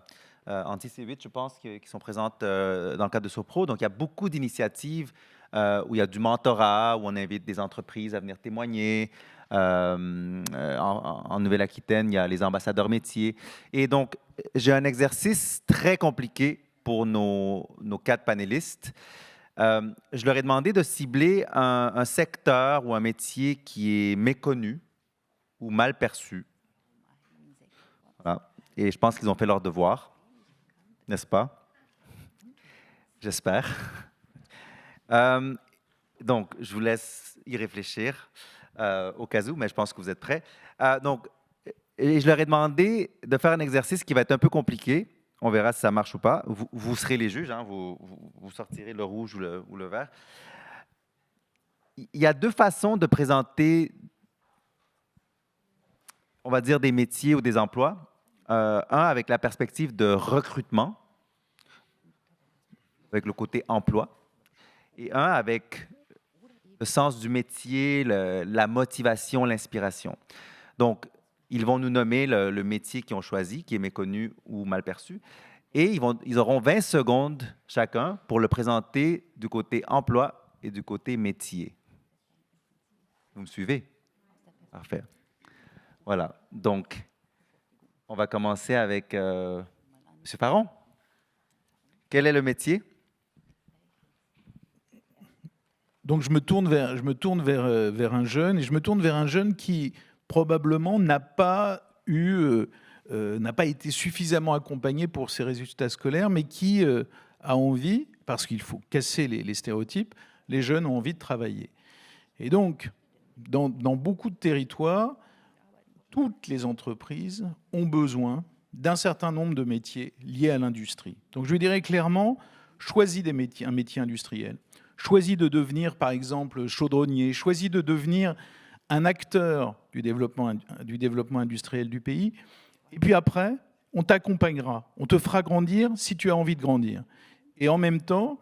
Speaker 1: Anti C8, je pense, qui sont présentes dans le cadre de SoPro. Donc, il y a beaucoup d'initiatives où il y a du mentorat, où on invite des entreprises à venir témoigner. En Nouvelle-Aquitaine, il y a les ambassadeurs métiers. Et donc, j'ai un exercice très compliqué pour nos 4 panélistes. Je leur ai demandé de cibler un secteur ou un métier qui est méconnu ou mal perçu Voilà. Et je pense qu'ils ont fait leur devoir, n'est-ce pas? J'espère. Donc, je vous laisse y réfléchir au cas où, mais je pense que vous êtes prêts. Donc, et je leur ai demandé de faire un exercice qui va être un peu compliqué. On verra si ça marche ou pas. Vous serez les juges, hein, vous sortirez le rouge ou le vert. Il y a deux façons de présenter, on va dire, des métiers ou des emplois. Un avec la perspective de recrutement, avec le côté emploi, et un avec le sens du métier, la motivation, l'inspiration. Donc, ils vont nous nommer le métier qu'ils ont choisi, qui est méconnu ou mal perçu, et ils auront 20 secondes chacun pour le présenter du côté emploi et du côté métier. Vous me suivez? Parfait. Voilà. Donc, on va commencer avec M. Farron. Quel est le métier?
Speaker 2: Donc je me tourne vers un jeune, et je me tourne vers un jeune qui probablement n'a pas été suffisamment accompagné pour ses résultats scolaires, mais qui a envie, parce qu'il faut casser les stéréotypes, les jeunes ont envie de travailler. Et donc, dans beaucoup de territoires, toutes les entreprises ont besoin d'un certain nombre de métiers liés à l'industrie. Donc je dirais clairement, choisis un métier industriel. Choisis de devenir, par exemple, chaudronnier. Choisis de devenir un acteur du développement industriel du pays. Et puis après, on t'accompagnera. On te fera grandir si tu as envie de grandir. Et en même temps,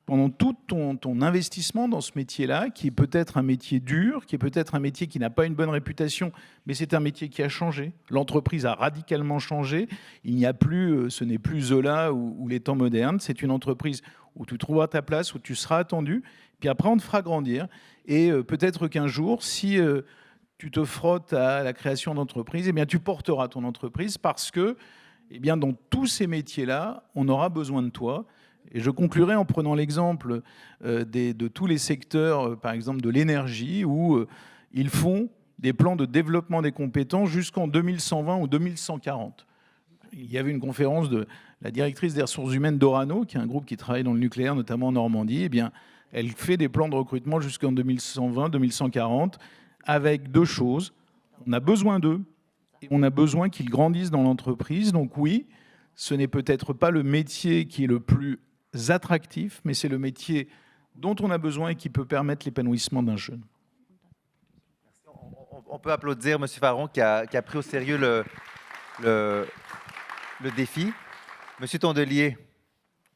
Speaker 2: pendant tout ton investissement dans ce métier-là, qui est peut-être un métier dur, qui est peut-être un métier qui n'a pas une bonne réputation, mais c'est un métier qui a changé. L'entreprise a radicalement changé. Ce n'est plus Zola ou les temps modernes. C'est une entreprise où tu trouveras ta place, où tu seras attendu. Puis après, on te fera grandir. Et peut-être qu'un jour, si tu te frottes à la création d'entreprise, eh bien, tu porteras ton entreprise parce que eh bien, dans tous ces métiers-là, on aura besoin de toi. Et je conclurai en prenant l'exemple de tous les secteurs, par exemple de l'énergie, où ils font des plans de développement des compétences jusqu'en 2120 ou 2140. Il y avait une conférence de la directrice des ressources humaines d'Orano, qui est un groupe qui travaille dans le nucléaire, notamment en Normandie. Eh bien, elle fait des plans de recrutement jusqu'en 2120, 2140, avec deux choses. On a besoin d'eux et on a besoin qu'ils grandissent dans l'entreprise. Donc oui, ce n'est peut-être pas le métier qui est le plus attractif, mais c'est le métier dont on a besoin et qui peut permettre l'épanouissement d'un jeune.
Speaker 1: On peut applaudir M. Farron qui a pris au sérieux le défi. M. Tondelier,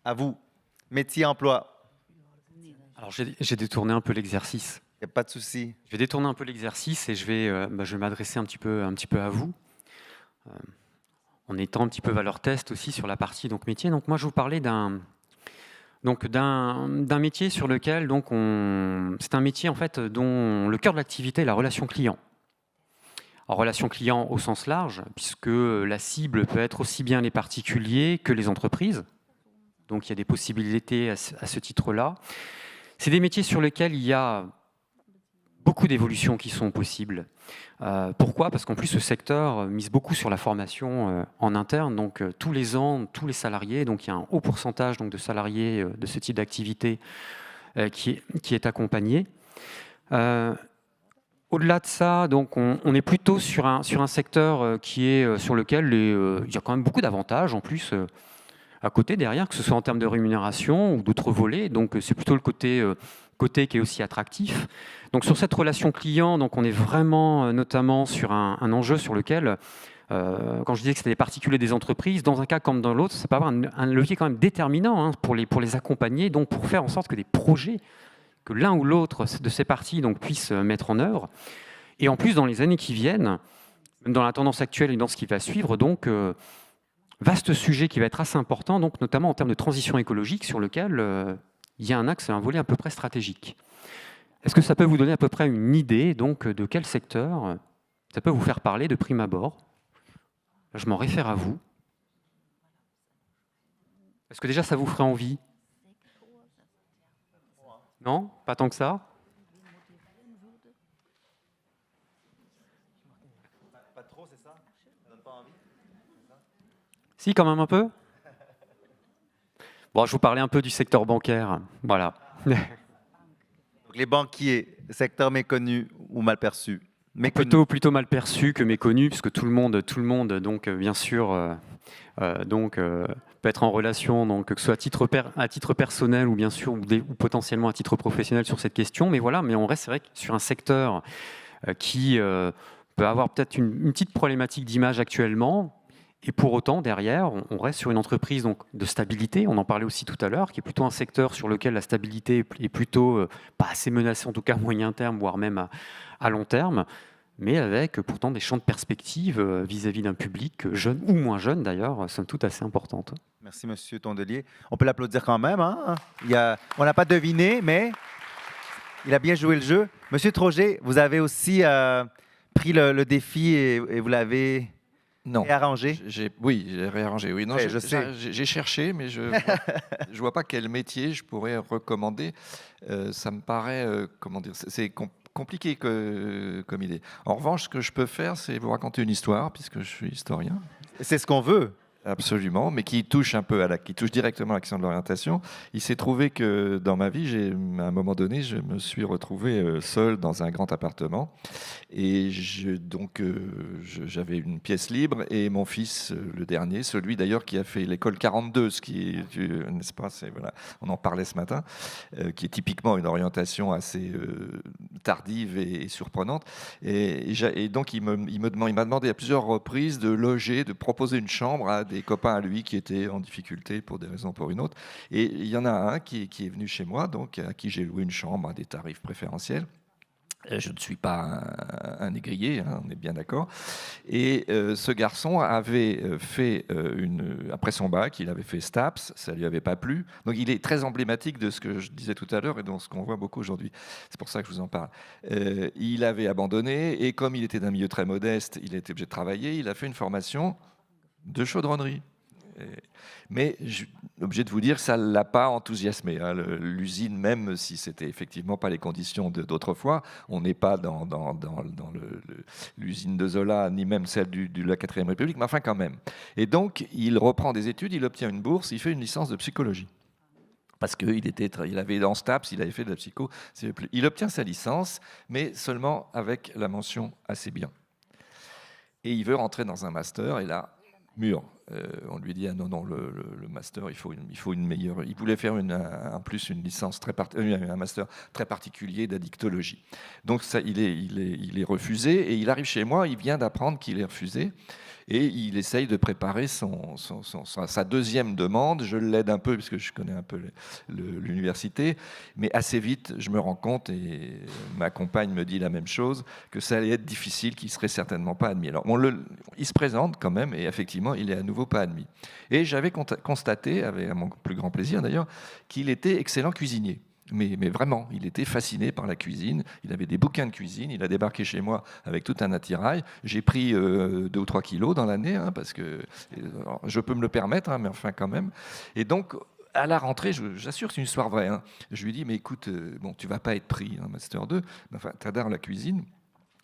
Speaker 1: à vous. Métier, emploi.
Speaker 3: Alors j'ai détourné un peu l'exercice.
Speaker 1: Il n'y a pas de souci.
Speaker 3: Je vais détourner un peu l'exercice et je vais m'adresser un petit peu à vous. En étant un petit peu valeur test aussi sur la partie donc métier. Donc moi je vous parlais d'un métier sur lequel c'est un métier en fait dont le cœur de l'activité est la relation client. En relation client au sens large, puisque la cible peut être aussi bien les particuliers que les entreprises. Donc il y a des possibilités à ce titre-là. C'est des métiers sur lesquels il y a beaucoup d'évolutions qui sont possibles. Pourquoi? Parce qu'en plus, ce secteur mise beaucoup sur la formation en interne. Donc, tous les ans, tous les salariés, donc il y a un haut pourcentage donc, de salariés de ce type d'activité qui est accompagné. Au-delà de ça, donc, on est plutôt sur un secteur sur lequel il y a quand même beaucoup d'avantages en plus à côté, derrière, que ce soit en termes de rémunération ou d'autres volets. Donc, c'est plutôt le côté qui est aussi attractif. Donc sur cette relation client, donc on est vraiment notamment sur un enjeu sur lequel, quand je disais que c'était des particuliers des entreprises, dans un cas comme dans l'autre, ça peut avoir un levier quand même déterminant pour les accompagner, donc pour faire en sorte que des projets, que l'un ou l'autre de ces parties donc, puissent mettre en œuvre. Et en plus, dans les années qui viennent, dans la tendance actuelle et dans ce qui va suivre, donc vaste sujet qui va être assez important, donc notamment en termes de transition écologique, sur lequel il y a un axe, un volet à peu près stratégique. Est-ce que ça peut vous donner à peu près une idée donc, de quel secteur ça peut vous faire parler de prime abord? Je m'en réfère à vous. Est-ce que déjà ça vous ferait envie? Non? Pas tant que ça?
Speaker 1: Pas trop, c'est ça? Ça donne pas envie?
Speaker 3: Si, quand même un peu. Bon, je vous parlais un peu du secteur bancaire. Voilà.
Speaker 1: Donc, les banquiers, secteur méconnu ou mal perçu?
Speaker 3: Plutôt mal perçu que méconnu, puisque tout le monde donc, bien sûr, peut être en relation, donc, que ce soit à titre personnel ou bien sûr, ou potentiellement à titre professionnel sur cette question. Mais voilà, mais on reste, c'est vrai, sur un secteur qui peut avoir peut-être une petite problématique d'image actuellement. Et pour autant, derrière, on reste sur une entreprise donc, de stabilité, on en parlait aussi tout à l'heure, qui est plutôt un secteur sur lequel la stabilité est plutôt pas assez menacée, en tout cas à moyen terme, voire même à long terme, mais avec pourtant des champs de perspective vis-à-vis d'un public jeune ou moins jeune d'ailleurs, somme toute assez importante.
Speaker 1: Merci, Monsieur Tondelier. On peut l'applaudir quand même. Hein? On n'a pas deviné, mais il a bien joué le jeu. Monsieur Troget, vous avez aussi pris le défi et vous l'avez...
Speaker 4: Non.
Speaker 1: Réarrangé?
Speaker 4: Oui, j'ai réarrangé. Oui, non,
Speaker 1: ouais, je sais.
Speaker 4: J'ai cherché, mais je ne vois pas quel métier je pourrais recommander. Ça me paraît, comment dire, c'est compliqué comme idée. En revanche, ce que je peux faire, c'est vous raconter une histoire, puisque je suis historien.
Speaker 1: C'est ce qu'on veut.
Speaker 4: Absolument, mais qui touche un peu qui touche directement à la question de l'orientation. Il s'est trouvé que dans ma vie, à un moment donné, je me suis retrouvé seul dans un grand appartement, et j'avais une pièce libre, et mon fils, le dernier, celui d'ailleurs qui a fait l'école 42, ce qui est, n'est-ce pas, voilà, on en parlait ce matin, qui est typiquement une orientation assez tardive et surprenante, et donc il m'a demandé à plusieurs reprises de loger, de proposer une chambre à des copains à lui qui étaient en difficulté pour des raisons ou pour une autre. Et il y en a un qui est venu chez moi, donc à qui j'ai loué une chambre à des tarifs préférentiels. Je ne suis pas un négrier, hein, on est bien d'accord. Et ce garçon avait fait, après son bac, il avait fait STAPS, ça ne lui avait pas plu. Donc il est très emblématique de ce que je disais tout à l'heure et de ce qu'on voit beaucoup aujourd'hui. C'est pour ça que je vous en parle. Il avait abandonné, et comme il était d'un milieu très modeste, il était obligé de travailler. Il a fait une formation de chaudronnerie. Mais je suis obligé de vous dire que ça ne l'a pas enthousiasmé. Hein. L'usine, même si ce n'était effectivement pas les conditions d'autrefois, on n'est pas dans l'usine de Zola, ni même celle de la 4e République, mais enfin quand même. Et donc, il reprend des études, il obtient une bourse, il fait une licence de psychologie. Parce qu'il avait dans STAPS, il avait fait de la psycho. Il obtient sa licence, mais seulement avec la mention assez bien. Et il veut rentrer dans un master, et là, mûr. On lui dit non, le master, il faut une meilleure. Il voulait faire en plus une licence un master très particulier d'addictologie. Donc ça, il est refusé, et il arrive chez moi. Il vient d'apprendre qu'il est refusé, et il essaye de préparer sa deuxième demande. Je l'aide un peu parce que je connais un peu l'université, mais assez vite, je me rends compte, et ma compagne me dit la même chose, que ça allait être difficile, qu'il serait certainement pas admis. Alors il se présente quand même, et effectivement, il est à nouveau pas admis. Et j'avais constaté, avec mon plus grand plaisir d'ailleurs, qu'il était excellent cuisinier. Mais vraiment, il était fasciné par la cuisine. Il avait des bouquins de cuisine. Il a débarqué chez moi avec tout un attirail. J'ai pris 2 ou 3 kilos dans l'année, hein, parce que je peux me le permettre, hein, mais enfin quand même. Et donc, à la rentrée, j'assure que c'est une histoire vraie. Hein. Je lui dis, mais écoute, tu vas pas être pris en Master 2, mais enfin, tu adores la cuisine.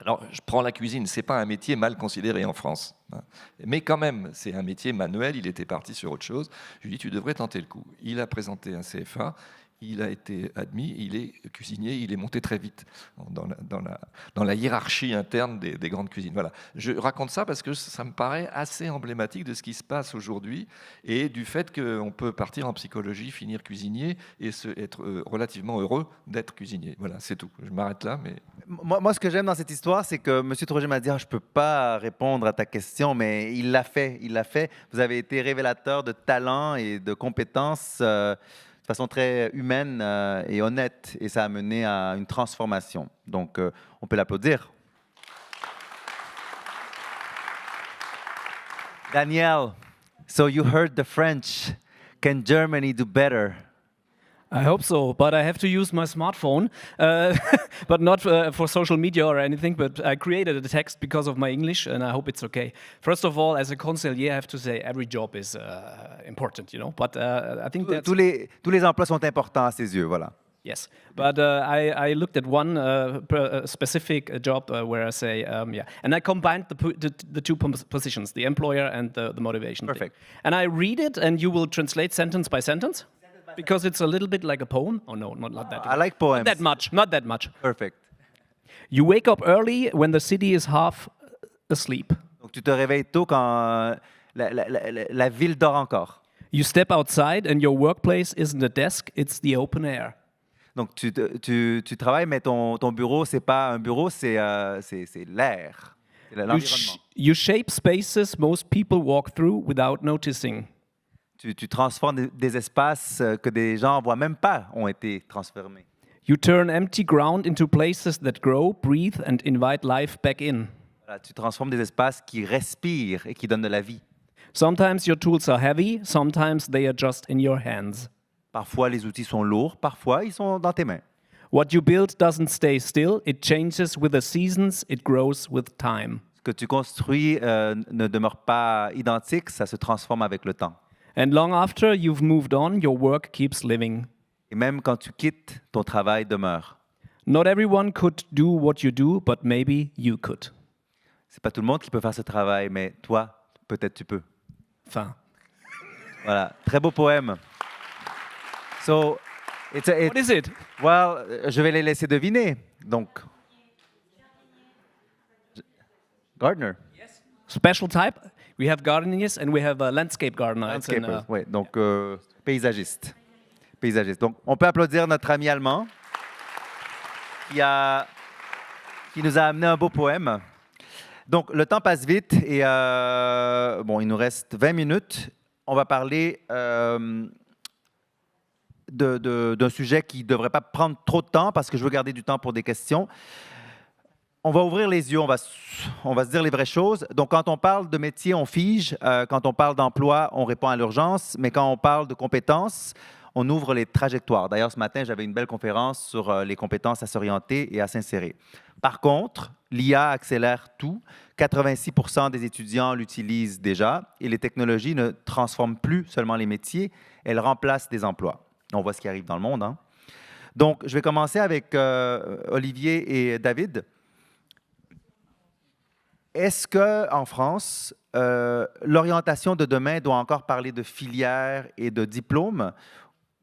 Speaker 4: Alors, je prends la cuisine, c'est pas un métier mal considéré en France, hein. Mais quand même, c'est un métier manuel, il était parti sur autre chose. Je lui dis, tu devrais tenter le coup. Il a présenté un CFA, il a été admis, il est cuisinier, il est monté très vite dans la hiérarchie interne des grandes cuisines. Voilà. Je raconte ça parce que ça me paraît assez emblématique de ce qui se passe aujourd'hui, et du fait qu'on peut partir en psychologie, finir cuisinier et être relativement heureux d'être cuisinier. Voilà, c'est tout. Je m'arrête là. Mais...
Speaker 1: Moi, ce que j'aime dans cette histoire, c'est que M. Troget m'a dit, je ne peux pas répondre à ta question, mais il l'a fait. Il l'a fait. Vous avez été révélateur de talent et de compétences de façon très humaine et honnête, et ça a mené à une transformation. Donc, on peut l'applaudir. Daniel, so you heard the French. Can Germany do better?
Speaker 5: I hope so, but I have to use my smartphone, but not for social media or anything, but I created a text because of my English, and I hope it's okay. First of all, as a conseiller, I have to say every job is important, you know, but I think that...
Speaker 1: Tous les emplois sont importants à ses yeux, voilà.
Speaker 5: Yes, but I looked at one specific job where I say, and I combined the two positions, the employer and the motivation.
Speaker 1: Perfect.
Speaker 5: Thing. And I read it, and you will translate sentence by sentence? Because it's a little bit like a poem. Oh, no, not that.
Speaker 1: I like poems.
Speaker 5: Not that much.
Speaker 1: Perfect.
Speaker 5: You wake up early when the city is half asleep.
Speaker 1: Donc, tu te réveilles tôt quand la ville dort encore.
Speaker 5: You step outside and your workplace isn't a desk, it's the open air.
Speaker 1: Donc, tu travailles, mais ton bureau, c'est pas un bureau, c'est l'air, c'est l'environnement.
Speaker 5: You shape spaces most people walk through without noticing.
Speaker 1: Tu transformes des espaces que des gens ne voient même pas ont été transformés.
Speaker 5: You turn empty ground into places that grow, breathe and invite life back in.
Speaker 1: Voilà, tu transformes des espaces qui respirent et qui donnent de la vie.
Speaker 5: Sometimes your tools are heavy, sometimes they are just in your hands.
Speaker 1: Parfois, les outils sont lourds, parfois, ils sont dans tes mains.
Speaker 5: What you build doesn't stay still, it changes with the seasons, it grows with time.
Speaker 1: Ce que tu construis ne demeure pas identique, ça se transforme avec le temps.
Speaker 5: And long after you've moved on, your work keeps living.
Speaker 1: Et même quand tu quittes, ton travail demeure.
Speaker 5: Not everyone could do what you do, but maybe you could.
Speaker 1: C'est pas tout le monde qui peut faire ce travail, mais toi, peut-être tu peux.
Speaker 5: Fin.
Speaker 1: Voilà, très beau poème. So,
Speaker 5: What is it?
Speaker 1: Well, je vais les laisser deviner. Donc, gardener.
Speaker 5: Special type. We have gardeners and we have a landscape gardener. It's an,
Speaker 1: Landscaper, oui, donc paysagiste. Paysagiste. Donc, on peut applaudir notre ami allemand qui nous a amené un beau poème. Donc, le temps passe vite et bon, il nous reste 20 minutes. On va parler d'un sujet qui ne devrait pas prendre trop de temps parce que je veux garder du temps pour des questions. On va ouvrir les yeux, on va se dire les vraies choses. Donc, quand on parle de métier, on fige. Quand on parle d'emploi, on répond à l'urgence. Mais quand on parle de compétences, on ouvre les trajectoires. D'ailleurs, ce matin, j'avais une belle conférence sur les compétences à s'orienter et à s'insérer. Par contre, l'IA accélère tout. 86% des étudiants l'utilisent déjà et les technologies ne transforment plus seulement les métiers, elles remplacent des emplois. On voit ce qui arrive dans le monde. Hein? Donc, je vais commencer avec Olivier et David. Est-ce qu'en France, l'orientation de demain doit encore parler de filière et de diplôme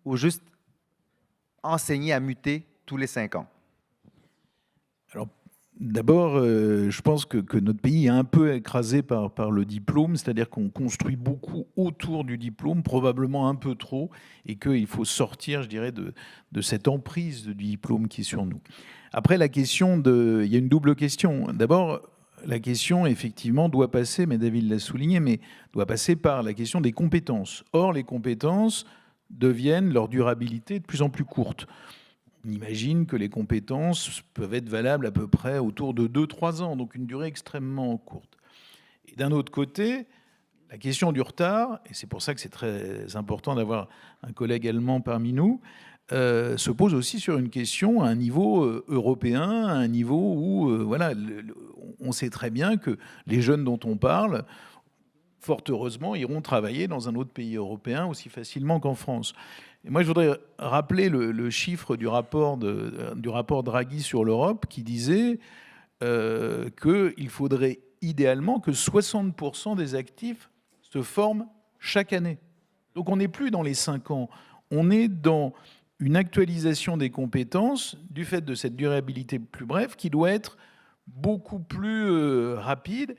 Speaker 1: ou juste enseigner à muter tous les 5 ans?
Speaker 2: Alors, d'abord, je pense que notre pays est un peu écrasé par le diplôme, c'est-à-dire qu'on construit beaucoup autour du diplôme, probablement un peu trop, et qu'il faut sortir, je dirais, de cette emprise du diplôme qui est sur nous. Après, il y a une double question. D'abord, la question, effectivement, doit passer, mais David l'a souligné, mais doit passer par la question des compétences. Or, les compétences deviennent leur durabilité de plus en plus courte. On imagine que les compétences peuvent être valables à peu près autour de 2-3 ans, donc une durée extrêmement courte. Et d'un autre côté, la question du retard, et c'est pour ça que c'est très important d'avoir un collègue allemand parmi nous, se pose aussi sur une question à un niveau européen, à un niveau où voilà, on sait très bien que les jeunes dont on parle, fort heureusement, iront travailler dans un autre pays européen aussi facilement qu'en France. Et moi, je voudrais rappeler le chiffre du rapport Draghi sur l'Europe qui disait qu'il faudrait idéalement que 60% des actifs se forment chaque année. Donc on n'est plus dans les 5 ans, on est dans une actualisation des compétences du fait de cette durabilité plus brève qui doit être beaucoup plus rapide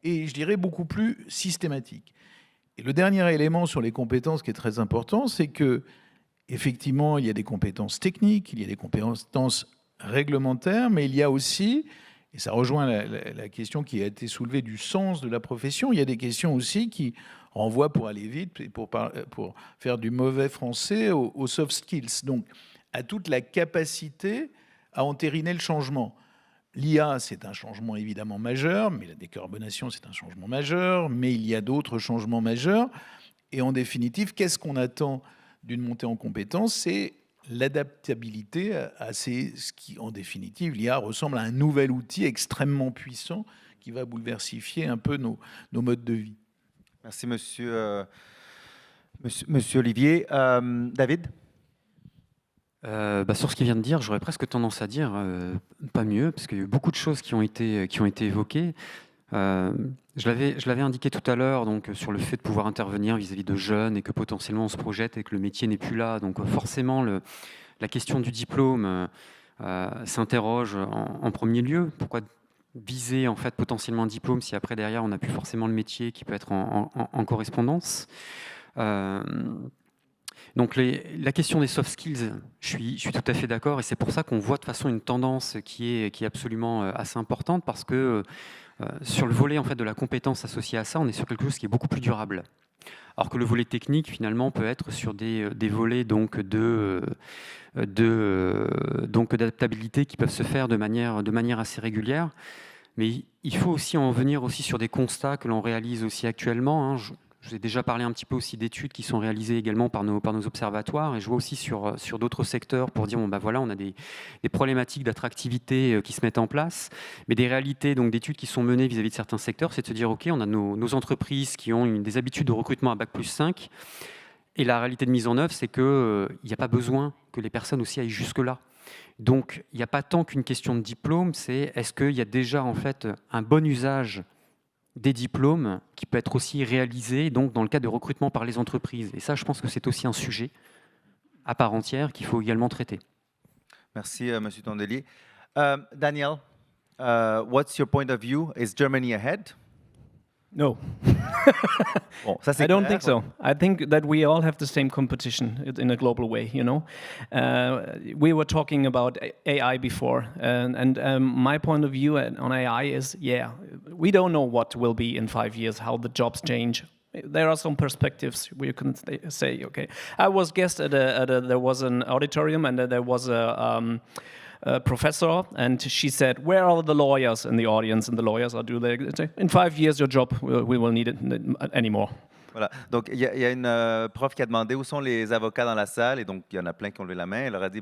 Speaker 2: et je dirais beaucoup plus systématique. Et le dernier élément sur les compétences qui est très important, c'est que effectivement, il y a des compétences techniques, il y a des compétences réglementaires, mais il y a aussi, et ça rejoint la question qui a été soulevée du sens de la profession, il y a des questions aussi qui renvoient, pour aller vite et pour faire du mauvais français, aux soft skills, donc à toute la capacité à entériner le changement. L'IA, c'est un changement évidemment majeur, mais la décarbonation, c'est un changement majeur, mais il y a d'autres changements majeurs. Et en définitive, qu'est-ce qu'on attend d'une montée en compétences? C'est l'adaptabilité à ce qui, en définitive, l'IA ressemble à un nouvel outil extrêmement puissant qui va bouleversifier un peu nos modes de vie.
Speaker 1: Merci, monsieur Olivier. David?
Speaker 3: Sur ce qu'il vient de dire, j'aurais presque tendance à dire pas mieux, parce qu'il y a eu beaucoup de choses qui ont été évoquées. Je l'avais indiqué tout à l'heure, donc sur le fait de pouvoir intervenir vis-à-vis de jeunes et que potentiellement on se projette et que le métier n'est plus là. Donc forcément, la question du diplôme s'interroge en premier lieu. Pourquoi viser en fait potentiellement un diplôme si après derrière on n'a plus forcément le métier qui peut être en correspondance. Donc la question des soft skills, je suis tout à fait d'accord, et c'est pour ça qu'on voit de façon une tendance qui est absolument assez importante, parce que sur le volet en fait de la compétence associée à ça, on est sur quelque chose qui est beaucoup plus durable. Alors que le volet technique finalement peut être sur des volets donc d'adaptabilité qui peuvent se faire de manière assez régulière. Mais il faut aussi en venir aussi sur des constats que l'on réalise aussi actuellement. Je vous ai déjà parlé un petit peu aussi d'études qui sont réalisées également par nos observatoires, et je vois aussi sur d'autres secteurs pour dire voilà, on a des problématiques d'attractivité qui se mettent en place, mais des réalités donc d'études qui sont menées vis-à-vis de certains secteurs, c'est de se dire ok, on a nos entreprises qui ont des habitudes de recrutement à Bac+5, et la réalité de mise en œuvre, c'est qu'il n'y a pas besoin que les personnes aussi aillent jusque-là. Donc il n'y a pas tant qu'une question de diplôme, c'est est-ce qu'il y a déjà en fait un bon usage des diplômes qui peut être aussi réalisé donc, dans le cadre de recrutement par les entreprises. Et ça, je pense que c'est aussi un sujet à part entière qu'il faut également traiter.
Speaker 1: Merci, M. Tondelier. Daniel, what's your point of view? Is Germany ahead?
Speaker 5: No.
Speaker 1: Bon, ça,
Speaker 5: I don't think so. I think that we all have the same competition in a global way, you know. We were talking about AI before, and my point of view on AI is, we don't know what will be in 5 years, how the jobs change. There are some perspectives where you can say, okay. I was guest there was an auditorium, and there was a professor, and she said, where are the lawyers in the audience? And the lawyers are in 5 years your job, we will need it anymore.
Speaker 1: Voilà. Donc, il y a une prof qui a demandé où sont les avocats dans la salle, et donc il y en a plein qui ont levé la main. Elle leur a dit,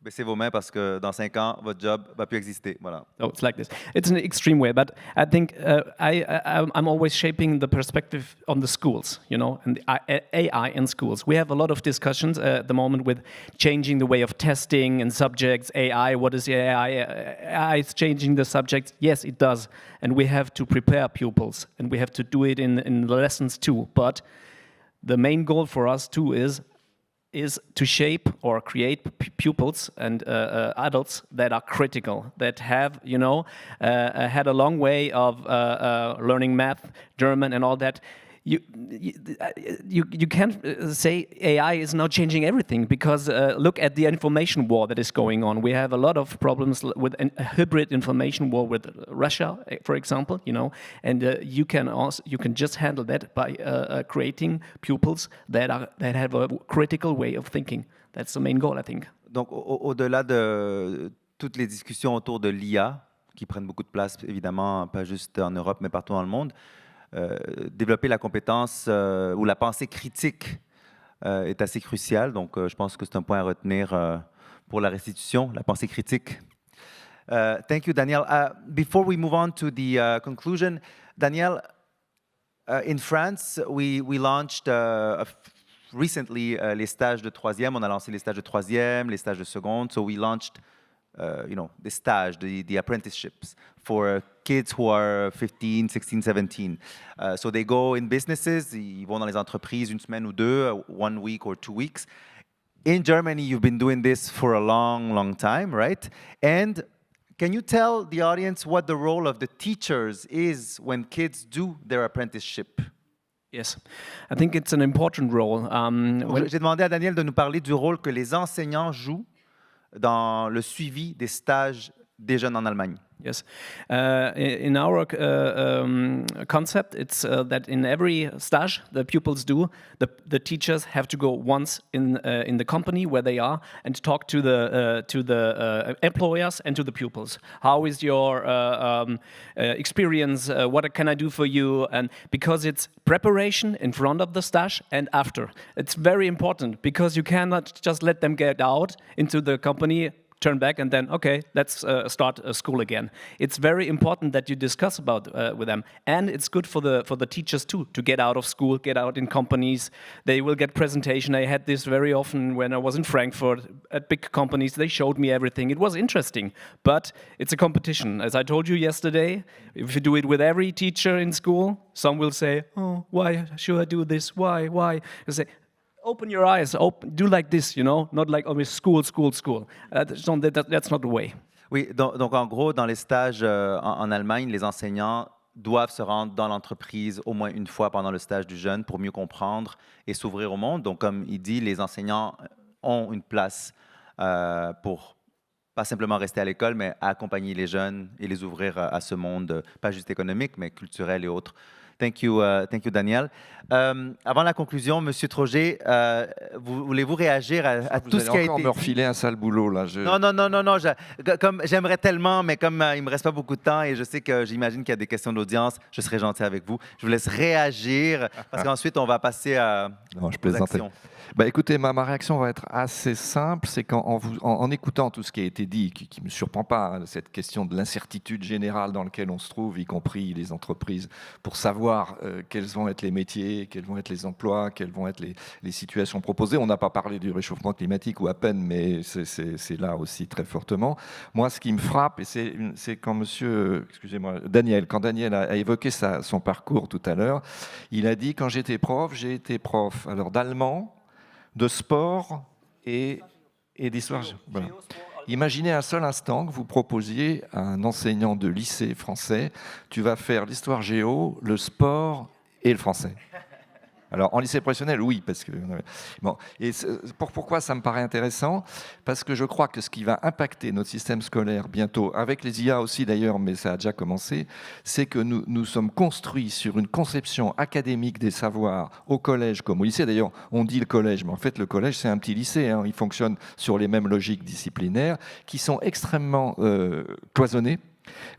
Speaker 1: baissez vos mains parce que dans 5 ans, votre job va plus exister. Voilà.
Speaker 5: Oh, it's like this. It's an extreme way, but I think I'm always shaping the perspective on the schools, you know, and the AI in schools. We have a lot of discussions at the moment with changing the way of testing and subjects. AI, what is the AI? AI is changing the subjects. Yes, it does, and we have to prepare pupils, and we have to do it in the lessons too. But the main goal for us too is to shape or create pupils and adults that are critical, that have, you know, had a long way of learning math, German, and all that. You can't say AI is now changing everything, because look at the information war that is going on. We have a lot of problems with a hybrid information war with Russia, for example, you know, and you can just handle that by creating pupils that have a critical way of thinking. That's the main goal, I think.
Speaker 1: Donc, au-delà de toutes les discussions autour de l'IA, qui prennent beaucoup de place, évidemment, pas juste en Europe, mais partout dans le monde, développer la compétence ou la pensée critique est assez crucial. Donc, je pense que c'est un point à retenir pour la restitution, la pensée critique. Thank you, Daniel. Before we move on to the conclusion, Daniel, in France, we launched recently les stages de troisième. On a lancé les stages de troisième, les stages de seconde. So we launched the stage, the apprenticeships for kids who are 15, 16, 17. So they go in businesses, ils vont dans les entreprises une semaine ou deux, 1 week or 2 weeks. In Germany, you've been doing this for a long, long time, right? And can you tell the audience what the role of the teachers is when kids do their apprenticeship?
Speaker 5: Yes, I think it's an important role.
Speaker 1: J'ai demandé à Daniel de nous parler du rôle que les enseignants jouent dans le suivi des stages des jeunes en Allemagne.
Speaker 5: Yes. In our concept, it's that in every stage the pupils do, the teachers have to go once in the company where they are and talk to the employers and to the pupils. How is your experience? What can I do for you? And because it's preparation in front of the stage and after. It's very important, because you cannot just let them get out into the company turn back and then, okay, let's start school again. It's very important that you discuss about with them, and it's good for the teachers too to get out of school, get out in companies. They will get presentation. I had this very often when I was in Frankfurt at big companies. They showed me everything. It was interesting, but it's a competition. As I told you yesterday, if you do it with every teacher in school, some will say, "Oh, why should I do this? Why? You say, open your eyes, do like this, not like always school. That's not the way.
Speaker 1: Oui, donc en gros, dans les stages en Allemagne, les enseignants doivent se rendre dans l'entreprise au moins une fois pendant le stage du jeune pour mieux comprendre et s'ouvrir au monde. Donc, comme il dit, les enseignants ont une place pour pas simplement rester à l'école, mais accompagner les jeunes et les ouvrir à ce monde, pas juste économique, mais culturel et autres. Thank you, Daniel. Avant la conclusion, Monsieur Troget, voulez-vous réagir à tout ce qui a été dit?
Speaker 4: Vous allez encore me refiler un sale boulot, là.
Speaker 1: Non. Comme j'aimerais tellement, mais comme il me reste pas beaucoup de temps et je sais que j'imagine qu'il y a des questions d'audience, je serai gentil avec vous. Je vous laisse réagir parce qu'ensuite, on va passer à
Speaker 4: non, je plaisantais. Écoutez, ma réaction va être assez simple. C'est qu'en écoutant tout ce qui a été dit, qui ne me surprend pas, hein, cette question de l'incertitude générale dans laquelle on se trouve, y compris les entreprises, pour savoir quels vont être les métiers, quels vont être les emplois, quelles vont être les situations proposées. On n'a pas parlé du réchauffement climatique ou à peine, mais c'est là aussi très fortement. Moi, ce qui me frappe, et c'est quand Daniel a évoqué son parcours tout à l'heure, il a dit, quand j'ai été prof alors d'allemand, de sport et d'histoire. Voilà. Imaginez un seul instant que vous proposiez à un enseignant de lycée français, tu vas faire l'histoire géo, le sport et le français. Alors, en lycée professionnel, oui, parce que... Bon. Et pourquoi ça me paraît intéressant? Parce que je crois que ce qui va impacter notre système scolaire bientôt, avec les IA aussi d'ailleurs, mais ça a déjà commencé, c'est que nous sommes construits sur une conception académique des savoirs au collège comme au lycée. D'ailleurs, on dit le collège, mais en fait, le collège, c'est un petit lycée. Hein. Il fonctionne sur les mêmes logiques disciplinaires qui sont extrêmement cloisonnées.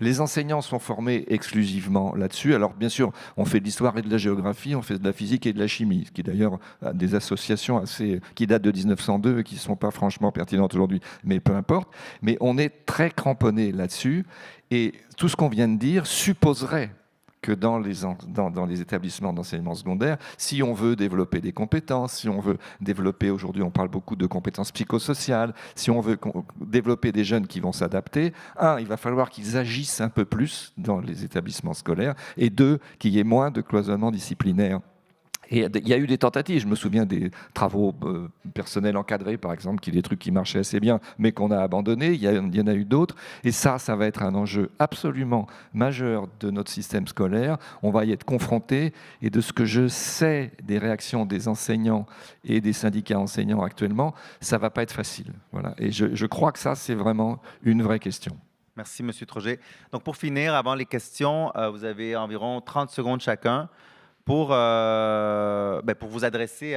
Speaker 4: Les enseignants sont formés exclusivement là-dessus. Alors, bien sûr, on fait de l'histoire et de la géographie, on fait de la physique et de la chimie, ce qui est d'ailleurs des associations qui datent de 1902 et qui ne sont pas franchement pertinentes aujourd'hui, mais peu importe. Mais on est très cramponnés là-dessus. Et tout ce qu'on vient de dire supposerait que dans les établissements d'enseignement secondaire, si on veut développer des compétences, si on veut développer, aujourd'hui on parle beaucoup de compétences psychosociales, si on veut développer des jeunes qui vont s'adapter, il va falloir qu'ils agissent un peu plus dans les établissements scolaires, et deux, qu'il y ait moins de cloisonnement disciplinaire. Et il y a eu des tentatives, je me souviens des travaux personnels encadrés, par exemple, qui des trucs qui marchaient assez bien, mais qu'on a abandonnés. Il y en a eu d'autres. Et ça va être un enjeu absolument majeur de notre système scolaire. On va y être confronté. Et de ce que je sais des réactions des enseignants et des syndicats enseignants actuellement, ça ne va pas être facile. Voilà. Et je crois que ça, c'est vraiment une vraie question.
Speaker 1: Merci, M. Troget. Donc, pour finir, avant les questions, vous avez environ 30 secondes chacun pour vous adresser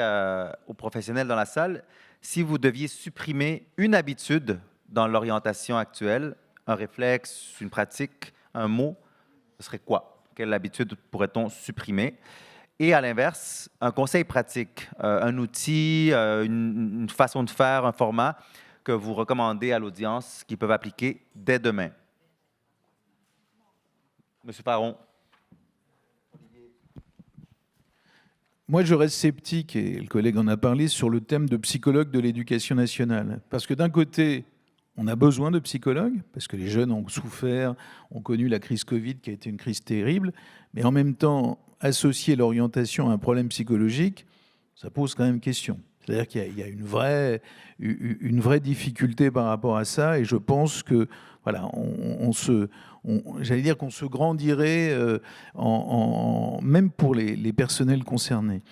Speaker 1: aux professionnels dans la salle. Si vous deviez supprimer une habitude dans l'orientation actuelle, un réflexe, une pratique, un mot, ce serait quoi? Quelle habitude pourrait-on supprimer? Et à l'inverse, un conseil pratique, un outil, une façon de faire, un format que vous recommandez à l'audience qu'ils peuvent appliquer dès demain. Monsieur Paron.
Speaker 2: Moi, je reste sceptique, et le collègue en a parlé, sur le thème de psychologue de l'éducation nationale. Parce que d'un côté, on a besoin de psychologues, parce que les jeunes ont souffert, ont connu la crise Covid, qui a été une crise terrible. Mais en même temps, associer l'orientation à un problème psychologique, ça pose quand même question. C'est-à-dire qu'il y a une vraie difficulté par rapport à ça. Et je pense que, voilà, j'allais dire qu'on se grandirait même pour les personnels concernés.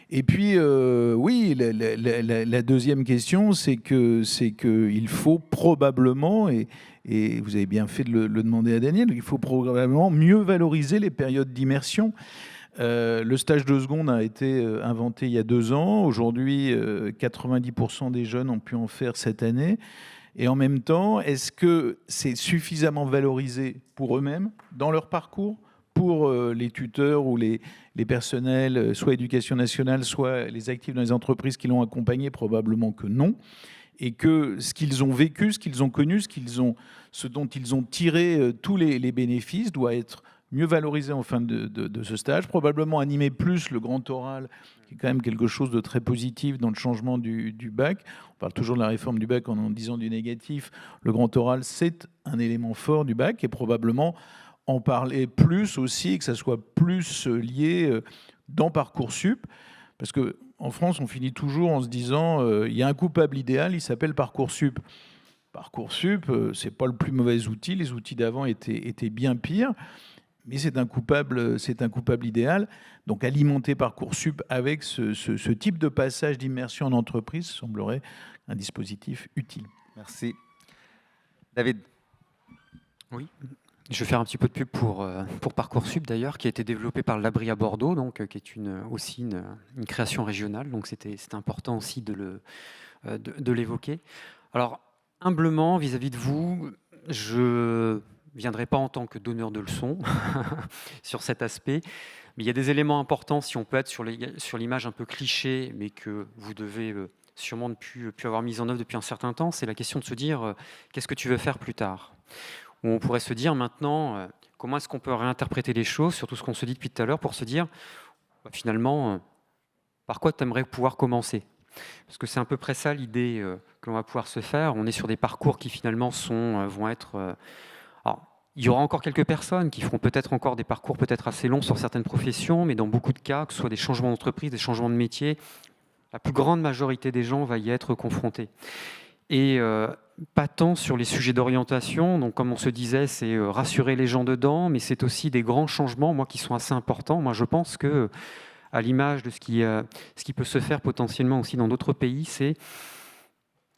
Speaker 2: Et puis, oui, la deuxième question, c'est qu'il faut probablement, et vous avez bien fait de le demander à Daniel, il faut probablement mieux valoriser les périodes d'immersion. Le stage de seconde a été inventé il y a 2 ans. Aujourd'hui, 90% des jeunes ont pu en faire cette année. Et en même temps, est-ce que c'est suffisamment valorisé pour eux-mêmes, dans leur parcours, pour les tuteurs ou les personnels, soit éducation nationale, soit les actifs dans les entreprises qui l'ont accompagné? Probablement que non. et que ce qu'ils ont vécu, ce qu'ils ont connu, ce dont ils ont tiré tous les bénéfices doit être mieux valorisé en fin de ce stage, probablement animer plus le grand oral, qui est quand même quelque chose de très positif dans le changement du bac. On parle toujours de la réforme du bac en disant du négatif. Le grand oral, c'est un élément fort du bac, et probablement en parler plus aussi, que ça soit plus lié dans Parcoursup, parce qu'en France, on finit toujours en se disant il y a un coupable idéal, il s'appelle Parcoursup. Parcoursup, c'est pas le plus mauvais outil, les outils d'avant étaient bien pires, mais c'est un coupable idéal. Donc alimenter Parcoursup avec ce type de passage d'immersion en entreprise semblerait un dispositif utile.
Speaker 1: Merci. David.
Speaker 3: Oui. Je vais faire un petit peu de pub pour Parcoursup d'ailleurs, qui a été développé par l'Abri à Bordeaux, donc, qui est aussi une création régionale. Donc c'était important aussi de l'évoquer. Alors, humblement, vis-à-vis de vous, je ne viendrai pas en tant que donneur de leçons sur cet aspect, mais il y a des éléments importants, si on peut être sur l'image un peu cliché, mais que vous devez sûrement ne plus avoir mis en œuvre depuis un certain temps, c'est la question de se dire qu'est-ce que tu veux faire plus tard ? Où on pourrait se dire maintenant, comment est-ce qu'on peut réinterpréter les choses, surtout ce qu'on se dit depuis tout à l'heure, pour se dire, finalement, par quoi tu aimerais pouvoir commencer ? Parce que c'est à peu près ça l'idée que l'on va pouvoir se faire. On est sur des parcours qui finalement vont être... alors, il y aura encore quelques personnes qui feront peut-être encore des parcours peut-être assez longs sur certaines professions, mais dans beaucoup de cas, que ce soit des changements d'entreprise, des changements de métier, la plus grande majorité des gens va y être confrontés. Et pas tant sur les sujets d'orientation, donc comme on se disait, c'est rassurer les gens dedans, mais c'est aussi des grands changements, moi, qui sont assez importants. Moi, je pense que, à l'image de ce qui peut se faire potentiellement aussi dans d'autres pays,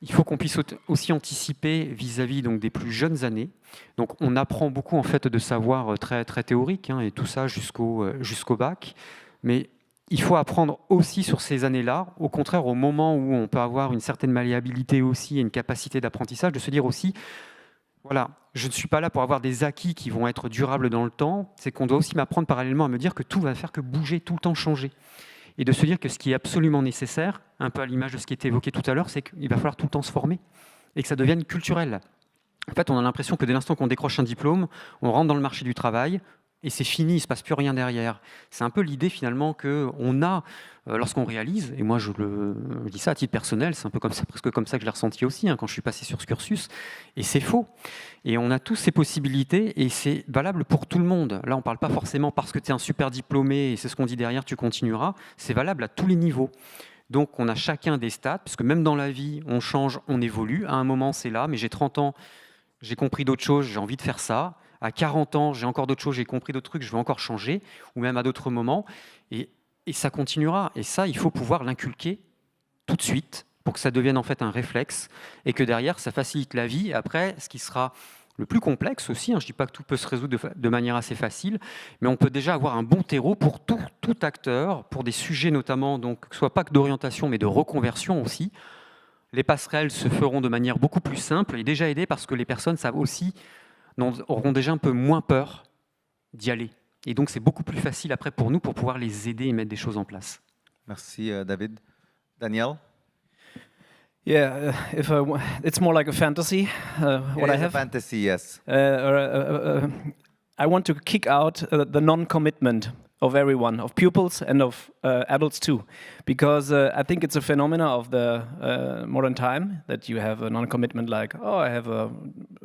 Speaker 3: il faut qu'on puisse aussi anticiper vis-à-vis donc des plus jeunes années. Donc, on apprend beaucoup en fait de savoir très très théorique, et tout ça jusqu'au bac, mais il faut apprendre aussi sur ces années-là, au contraire, au moment où on peut avoir une certaine malléabilité aussi et une capacité d'apprentissage, de se dire aussi, voilà, je ne suis pas là pour avoir des acquis qui vont être durables dans le temps, c'est qu'on doit aussi m'apprendre parallèlement à me dire que tout va faire que bouger, tout le temps changer. Et de se dire que ce qui est absolument nécessaire, un peu à l'image de ce qui était évoqué tout à l'heure, c'est qu'il va falloir tout le temps se former et que ça devienne culturel. En fait, on a l'impression que dès l'instant qu'on décroche un diplôme, on rentre dans le marché du travail, et c'est fini, il ne se passe plus rien derrière. C'est un peu l'idée finalement qu'on a lorsqu'on réalise, et moi je dis ça à titre personnel, c'est un peu presque comme ça que je l'ai ressenti aussi quand je suis passé sur ce cursus, et c'est faux. Et on a tous ces possibilités, et c'est valable pour tout le monde. Là, on ne parle pas forcément parce que tu es un super diplômé, et c'est ce qu'on dit derrière, tu continueras, c'est valable à tous les niveaux. Donc on a chacun des stades, parce que même dans la vie, on change, on évolue. À un moment, c'est là, mais j'ai 30 ans, j'ai compris d'autres choses, j'ai envie de faire ça. À 40 ans, j'ai encore d'autres choses, j'ai compris d'autres trucs, je veux encore changer, ou même à d'autres moments. Et ça continuera. Et ça, il faut pouvoir l'inculquer tout de suite pour que ça devienne en fait un réflexe et que derrière, ça facilite la vie. Et après, ce qui sera le plus complexe aussi, je ne dis pas que tout peut se résoudre de manière assez facile, mais on peut déjà avoir un bon terreau pour tout acteur, pour des sujets notamment, donc, que ce soit pas que d'orientation, mais de reconversion aussi. Les passerelles se feront de manière beaucoup plus simple et déjà aidées parce que les personnes savent aussi auront déjà un peu moins peur d'y aller. Et donc, c'est beaucoup plus facile après pour nous pour pouvoir les aider et mettre des choses en place.
Speaker 1: Merci, David. Daniel?
Speaker 5: Yeah, it's more like a fantasy. What I have.
Speaker 1: A fantasy, yes.
Speaker 5: I want to kick out the non-commitment of everyone, of pupils and of adults too, because I think it's a phenomena of the modern time that you have a non-commitment, like, oh, I have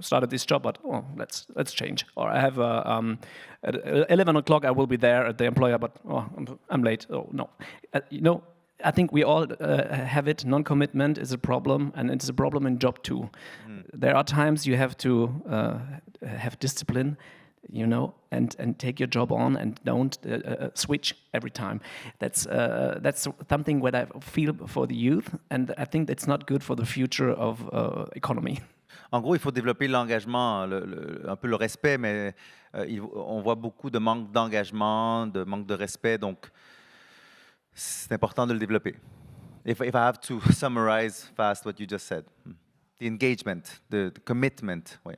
Speaker 5: started this job, but oh, let's change, or I have at 11 o'clock I will be there at the employer, but oh, I'm late. Oh no, I think we all have it. Non-commitment is a problem, and it's a problem in job too. There are times you have to have discipline, and take your job on and don't switch every time. That's something what I feel for the youth, and I think that's not good for the future of economy.
Speaker 1: En gros, il faut développer l'engagement, un peu le respect, mais on voit beaucoup de manque d'engagement, de manque de respect, donc c'est important de le développer. If I have to summarize fast what you just said, the engagement, the commitment, oui.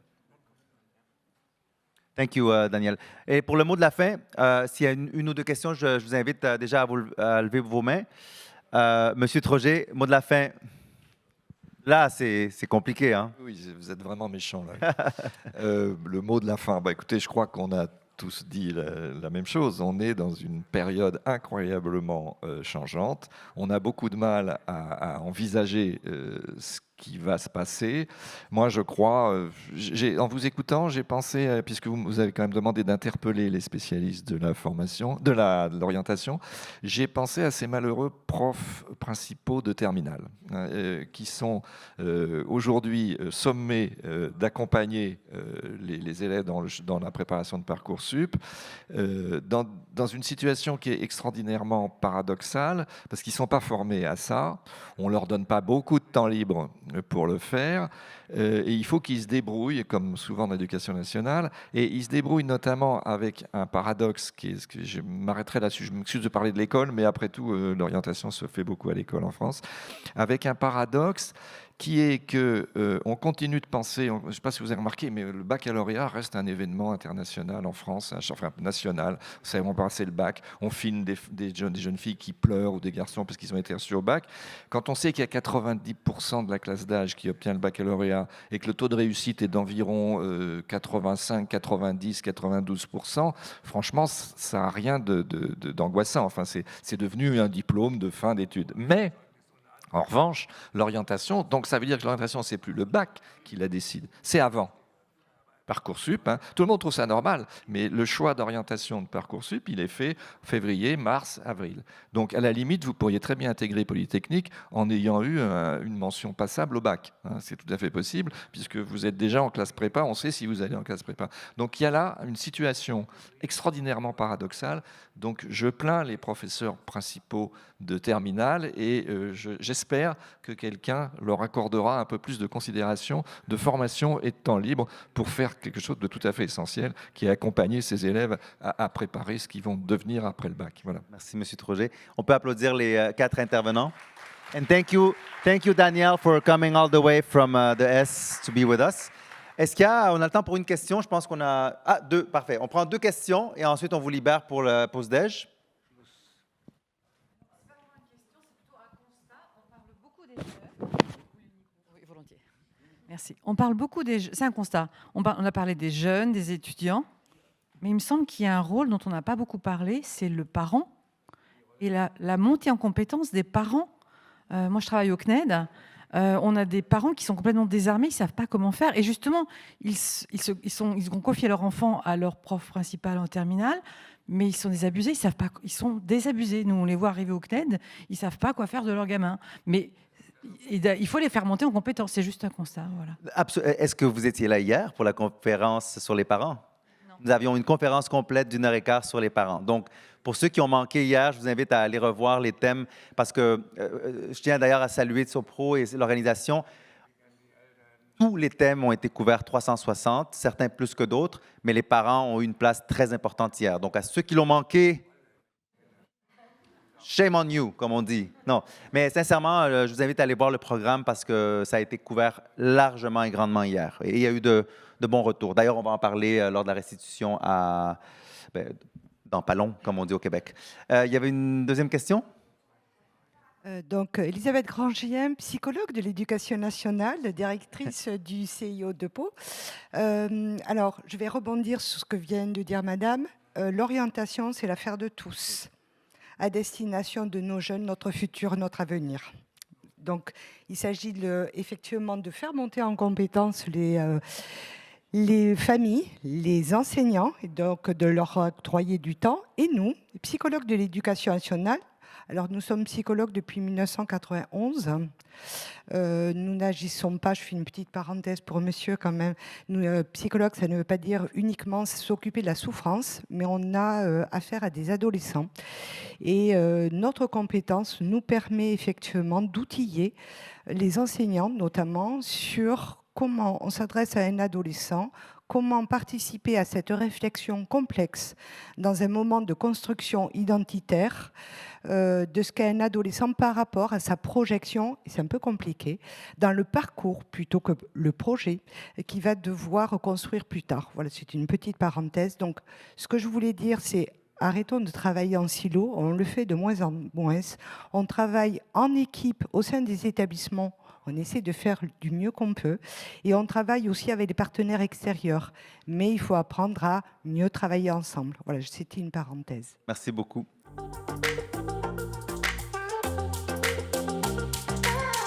Speaker 1: Thank you, Daniel. Et pour le mot de la fin, s'il y a une ou deux questions, je vous invite déjà à lever vos mains. Monsieur Troger, mot de la fin. Là, c'est compliqué. Hein?
Speaker 4: Oui, vous êtes vraiment méchant là. Le mot de la fin. Bah, écoutez, je crois qu'on a tous dit la même chose. On est dans une période incroyablement changeante. On a beaucoup de mal à envisager ce qui va se passer. Moi, je crois, en vous écoutant, j'ai pensé, puisque vous avez quand même demandé d'interpeller les spécialistes de la formation, de l'orientation, j'ai pensé à ces malheureux profs principaux de terminale, qui sont aujourd'hui sommés d'accompagner les élèves dans la préparation de Parcoursup, dans une situation qui est extraordinairement paradoxale, parce qu'ils ne sont pas formés à ça, on ne leur donne pas beaucoup de temps libre pour le faire, et il faut qu'ils se débrouillent, comme souvent dans l'éducation nationale, et ils se débrouillent notamment avec un paradoxe, je m'arrêterai là-dessus, je m'excuse de parler de l'école, mais après tout, l'orientation se fait beaucoup à l'école en France, avec un paradoxe qui est que on continue de penser, je ne sais pas si vous avez remarqué, mais le baccalauréat reste un événement international en France, enfin national. Vous savez, on passe le bac, on filme des jeunes filles qui pleurent ou des garçons parce qu'ils ont été reçus au bac. Quand on sait qu'il y a 90% de la classe d'âge qui obtient le baccalauréat et que le taux de réussite est d'environ 85, 90, 92%, franchement, ça n'a rien d'angoissant. Enfin, c'est devenu un diplôme de fin d'études. Mais en revanche, l'orientation, donc ça veut dire que l'orientation, c'est plus le bac qui la décide, c'est avant. Parcoursup, hein. Tout le monde trouve ça normal, mais le choix d'orientation de Parcoursup, il est fait février, mars, avril. Donc à la limite, vous pourriez très bien intégrer Polytechnique en ayant eu une mention passable au bac. Hein. C'est tout à fait possible, puisque vous êtes déjà en classe prépa, on sait si vous allez en classe prépa. Donc il y a là une situation extraordinairement paradoxale. Donc je plains les professeurs principaux de terminale et j'espère que quelqu'un leur accordera un peu plus de considération, de formation et de temps libre pour faire quelque chose de tout à fait essentiel, qui est accompagner ces élèves à préparer ce qu'ils vont devenir après le bac. Voilà.
Speaker 1: Merci, M. Troget. On peut applaudir les 4 intervenants. And thank you, Daniel, for coming all the way from the S to be with us. Est-ce qu'on a le temps pour une question? Je pense qu'on a... Ah, 2, parfait. On prend 2 questions et ensuite on vous libère pour la pause déj.
Speaker 6: Merci. On parle beaucoup des... C'est un constat. On a parlé des jeunes, des étudiants, mais il me semble qu'il y a un rôle dont on n'a pas beaucoup parlé, c'est le parent et la montée en compétence des parents. Moi, je travaille au CNED. On a des parents qui sont complètement désarmés, ils ne savent pas comment faire. Et justement, ils ont confié leur enfant à leur prof principal en terminale, mais ils sont désabusés, ils savent pas, ils sont désabusés. Nous, on les voit arriver au CNED, ils ne savent pas quoi faire de leur gamin. Mais il faut les faire monter en compétence, c'est juste un constat. Voilà.
Speaker 1: Est-ce que vous étiez là hier pour la conférence sur les parents? Non. Nous avions une conférence complète d'1h15 sur les parents. Donc, pour ceux qui ont manqué hier, je vous invite à aller revoir les thèmes parce que je tiens d'ailleurs à saluer Tsopro et l'organisation. Tous les thèmes ont été couverts 360, certains plus que d'autres, mais les parents ont eu une place très importante hier. Donc, à ceux qui l'ont manqué, shame on you, comme on dit. Non, mais sincèrement, je vous invite à aller voir le programme parce que ça a été couvert largement et grandement hier. Et il y a eu de bons retours. D'ailleurs, on va en parler lors de la restitution dans pas long, comme on dit au Québec. Il y avait une deuxième question?
Speaker 7: Donc, Elisabeth Grangien, psychologue de l'Éducation nationale, directrice du CIO de Pau. Alors, je vais rebondir sur ce que vient de dire Madame. L'orientation, c'est l'affaire de tous, à destination de nos jeunes, notre futur, notre avenir. Donc, il s'agit effectivement de faire monter en compétence les familles, les enseignants, et donc de leur octroyer du temps. Et nous, psychologues de l'Éducation nationale, alors nous sommes psychologues depuis 1991. Nous n'agissons pas, je fais une petite parenthèse pour monsieur quand même, nous, psychologue, ça ne veut pas dire uniquement s'occuper de la souffrance, mais on a affaire à des adolescents. Et notre compétence nous permet effectivement d'outiller les enseignants, notamment sur comment on s'adresse à un adolescent, comment participer à cette réflexion complexe dans un moment de construction identitaire de ce qu'est un adolescent par rapport à sa projection, et c'est un peu compliqué, dans le parcours plutôt que le projet qu'il va devoir construire plus tard. Voilà, c'est une petite parenthèse. Donc, ce que je voulais dire, c'est arrêtons de travailler en silo, on le fait de moins en moins. On travaille en équipe au sein des établissements, on essaie de faire du mieux qu'on peut et on travaille aussi avec des partenaires extérieurs. Mais il faut apprendre à mieux travailler ensemble. Voilà, c'était une parenthèse.
Speaker 1: Merci beaucoup.